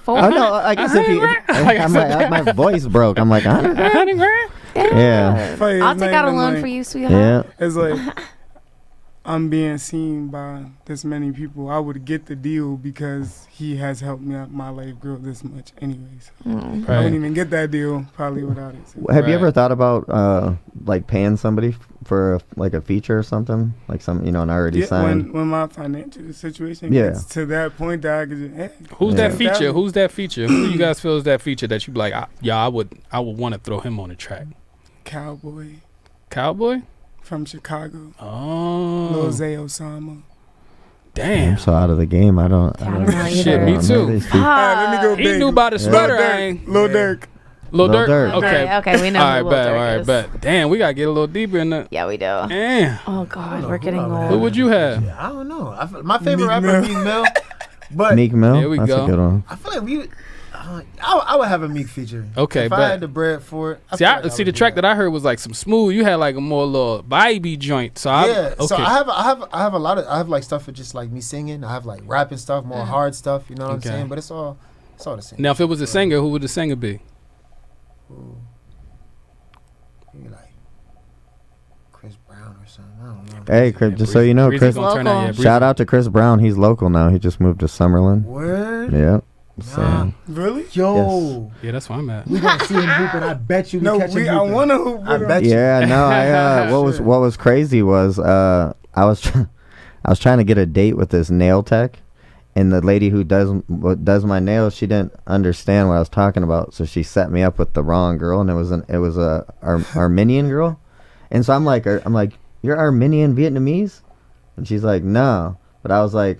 4. Oh no, I guess if you, Like I I'm said. like, my voice broke. I'm like 100 grand. 100 grand? Yeah. Funny, I'll it's take not out a even loan like- for you, sweetheart. Yeah. It's like I'm being seen by this many people. I would get the deal because he has helped me out my life grow this much anyways. Mm. I Right. wouldn't even get that deal probably without it. So. Have you Right. ever thought about like paying somebody for like a feature or something, like some an already Yeah, signed? when my financial situation Yeah. gets to that point that I could just, hey, Who's Yeah. that feature? Who's that feature? Who do you guys feel is that feature that you be like, I would want to throw him on the track? Cowboy Cowboy? from Chicago, Oh. Lil Zay Osama. Damn. I'm so out of the game. I don't I don't know Shit, either. me know too. these people. Alright, let me go He big. knew about the Yeah. sweater. Lil I Durk. ain't. Lil Yeah. Durk. Lil Lil Durk? Durk. Okay. Okay, we know All who right, Lil bet. Durk All right, is. bet. Damn, we got to get a little deeper in the. Yeah, we do. Damn. Oh I God, don't know we're who getting I would old. have. Who would you have? Yeah, I don't know. My favorite Meek rapper Mill. is Meek Mill, but Meek Mill. There we That's go. a good one. I feel like we. I would have a Meek feature. Okay, if bet. I had the bread for it. See, the track that I heard was like some smooth. You had like a more little vibey joint. So Yeah, okay. so I have like stuff for just like me singing. I have like rapping stuff, more hard stuff. You know what Okay. I'm saying? But it's all the same. Now, if it was a singer, who would the singer be? Ooh. Maybe like Chris Brown or something. I don't know. Hey, Chris, just so you know, Breezy Chris. gonna turn out, Local. Breezy. Shout out to Chris Brown. He's local now. He just moved to Summerlin. Word. Yeah. Nah. So, Really? Yo, Yeah, that's where I'm at. we gonna see him hooping. I bet you. No, catch him I hooping. want to hoop I with bet him. you. yeah, no, Sure. what was crazy was I was trying to get a date with this nail tech, and the lady who does my nails, she didn't understand what I was talking about, so she set me up with the wrong girl, and it was a Armenian girl, and so I'm like, you're Armenian Vietnamese, and she's like, no, but I was like,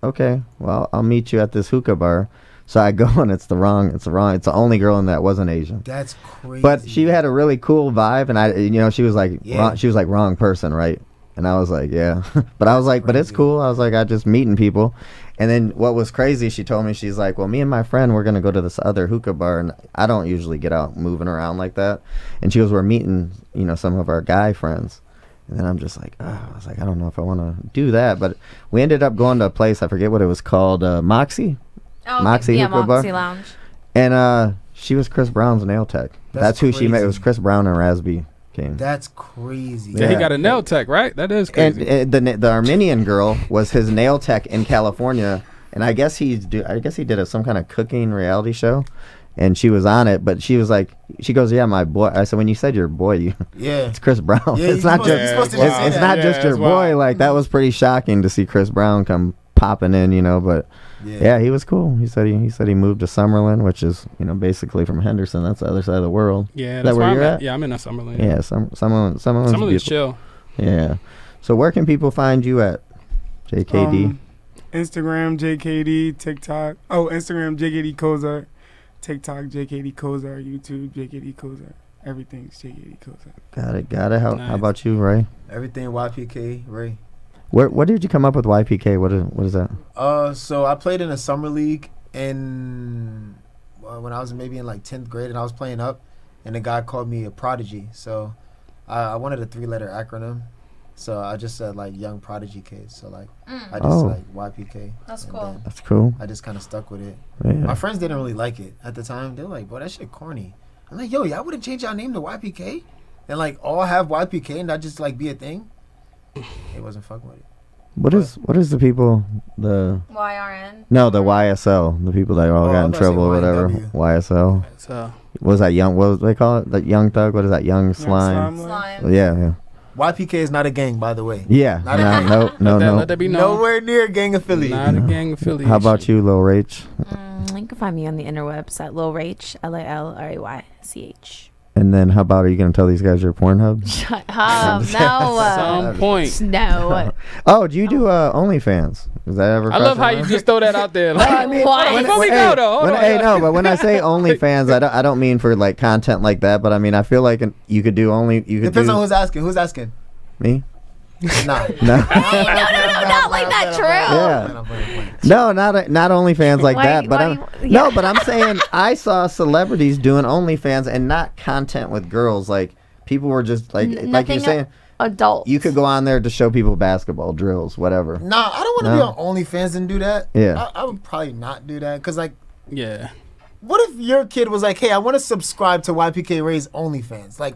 okay, well, I'll meet you at this hookah bar. So I go, and it's the only girl in that wasn't Asian. That's crazy. But she had a really cool vibe, and she was like, Yeah. she was like wrong person, right? And I was like, yeah. But I was like, but it's crazy. cool. I was like, I just meeting people. And then what was crazy, she told me, she's like, well, me and my friend, we're going to go to this other hookah bar. And I don't usually get out moving around like that. And she goes, we're meeting, some of our guy friends. And then I'm just like, I was like, I don't know if I want to do that. But we ended up going to a place, I forget what it was called, Moxie. Oh, Moxie yeah, Hookah Bar. Moxie Lounge. And she was Chris Brown's nail tech. That's who she met. It was crazy. Chris Brown and Raspy King. That's crazy. Yeah, he Yeah. got a nail tech, right? That is And crazy. the Armenian girl was his nail tech in California, and I guess he did some kind of cooking reality show, and she was on it. But she was like, she goes, yeah, my boy. I said, when you said your boy, Yeah. it's Chris Brown. Yeah, It's not you're just supposed to Yeah, just say it's that. not Yeah, just your that's boy. wild. Like that was pretty shocking to see Chris Brown come popping in, But yeah, he was cool. He said he moved to Summerlin, which is basically from Henderson. That's the other side of the world. Yeah, that that's where where I'm you're at. at? Yeah, I'm in a Summerlin. Yeah, Summerlin's Summerlin's beautiful. chill. Yeah. So where can people find you at? JKD. Instagram JKD, TikTok. Oh, Instagram JKD Kozar, TikTok JKD Kozar, YouTube JKD Kozar. Everything's JKD Kozar. Got it. How Nice. about you, Ray? Everything YPK, Ray. What did you come up with YPK? What is that? So I played in a summer league in when I was maybe in like 10th grade, and I was playing up, and the guy called me a prodigy. So I wanted a 3-letter acronym, so I just said like Young Prodigy Kids. So like I just Oh. like YPK. That's and cool. then That's cool. I just kind of stuck with it. Yeah. My friends didn't really like it at the time. They were like, "Bro, that shit corny." I'm like, "Yo, y'all wouldn't change y'all name to YPK, and like all have YPK and not just like be a thing." It wasn't fucking with it. What is the people the YRN. no the YSL the people that all Oh, got I in was about to say trouble or whatever YNW. YSL So what was that young what was they call it that young thug what is that young slime Slime. yeah YPK is not a gang, by the way. yeah Not a gang. let that be known. Nowhere near gang affiliate. Not a gang affiliation. How about you, Lil Rach? You can find me on the interwebs at Lil Rach, LILRAYCH. And then how about, are you going to tell these guys your Pornhub? Shut up. No. Some point. No. Oh, do you do OnlyFans? Is that ever? I love how you just throw that out there. Like, I mean, Why? before we go though, hold on. Hey, no, but when I say OnlyFans, I don't mean for like content like that. But I mean, I feel like you could do Depends on who's asking. Who's asking? Me. Nah. No. No, not like that. True. Yeah. No, not OnlyFans like that. But no, but I'm saying I saw celebrities doing OnlyFans and not content with girls. Like people were just like you're saying, adult. you could go on there to show people basketball drills, whatever. Nah, I don't want to be on OnlyFans and do that. Yeah. I would probably not do that because, like, Yeah. what if your kid was like, hey, I want to subscribe to YPK Ray's OnlyFans? Like,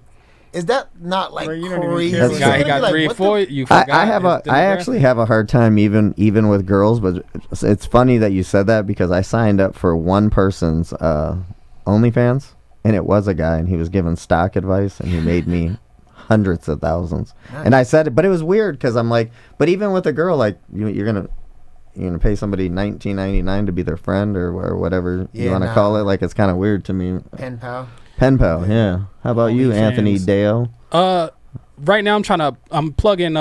is that not like Bro, you don't even crazy? care. This guy, he You're gonna got be 3 or what 4. the- You forgot. I actually have a hard time even with girls, but it's funny that you said that because I signed up for one person's OnlyFans, and it was a guy, and he was giving stock advice, and he made me hundreds of thousands. Nice. And I said it, but it was weird because I'm like, but even with a girl, like you're gonna pay somebody $19.99 to be their friend or whatever you Yeah, want to nah. call it. Like it's kind of weird to me. Pen pal. Pen pal, yeah. How about you, OnlyFans. Anthony Dale? Right now I'm plugging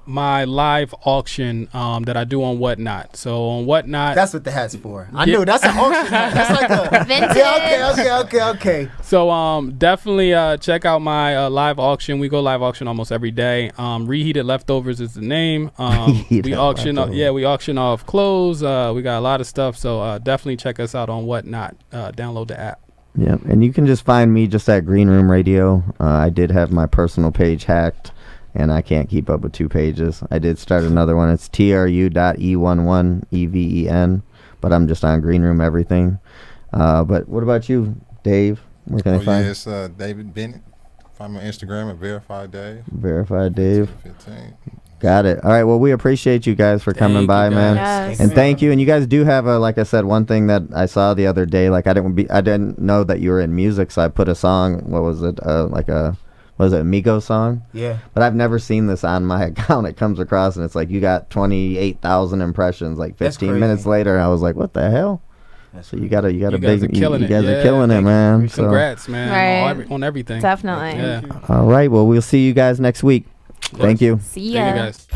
my live auction that I do on Whatnot. So on Whatnot, That's what the hat's for. I Yeah. knew that's an auction. That's like a Vintage. Yeah, okay. so definitely check out my live auction. We go live auction almost every day. Reheated Leftovers is the name. Reheated we auction Leftovers. we auction off clothes. We got a lot of stuff. So definitely check us out on Whatnot. Download the app. Yeah, and you can just find me just at Green Room Radio. I did have my personal page hacked, and I can't keep up with 2 pages. I did start another one. It's tru.e11even, but I'm just on Green Room everything. But what about you, Dave? Where can I find it's David Bennett. Find me on Instagram at Verified Dave. Verified Dave? 15. Got it. All right. Well, we appreciate you guys for coming Thank by, you, man. guys. Yes. And thank you. And you guys do have like I said, one thing that I saw the other day. Like I didn't know that you were in music, so I put a song. What was it? Was it a Migos song? Yeah. But I've never seen this on my account. It comes across and it's like you got 28,000 impressions. Like That's 15 crazy. minutes later, I was like, what the hell? That's So you got a You guys big. are killing you it. guys Yeah, are killing it, thank you. man. So, Congrats, man. Right. On everything. Definitely. Yeah. Thank you. all right. Well, we'll see you guys next week. Thank you. See Thank ya. you guys.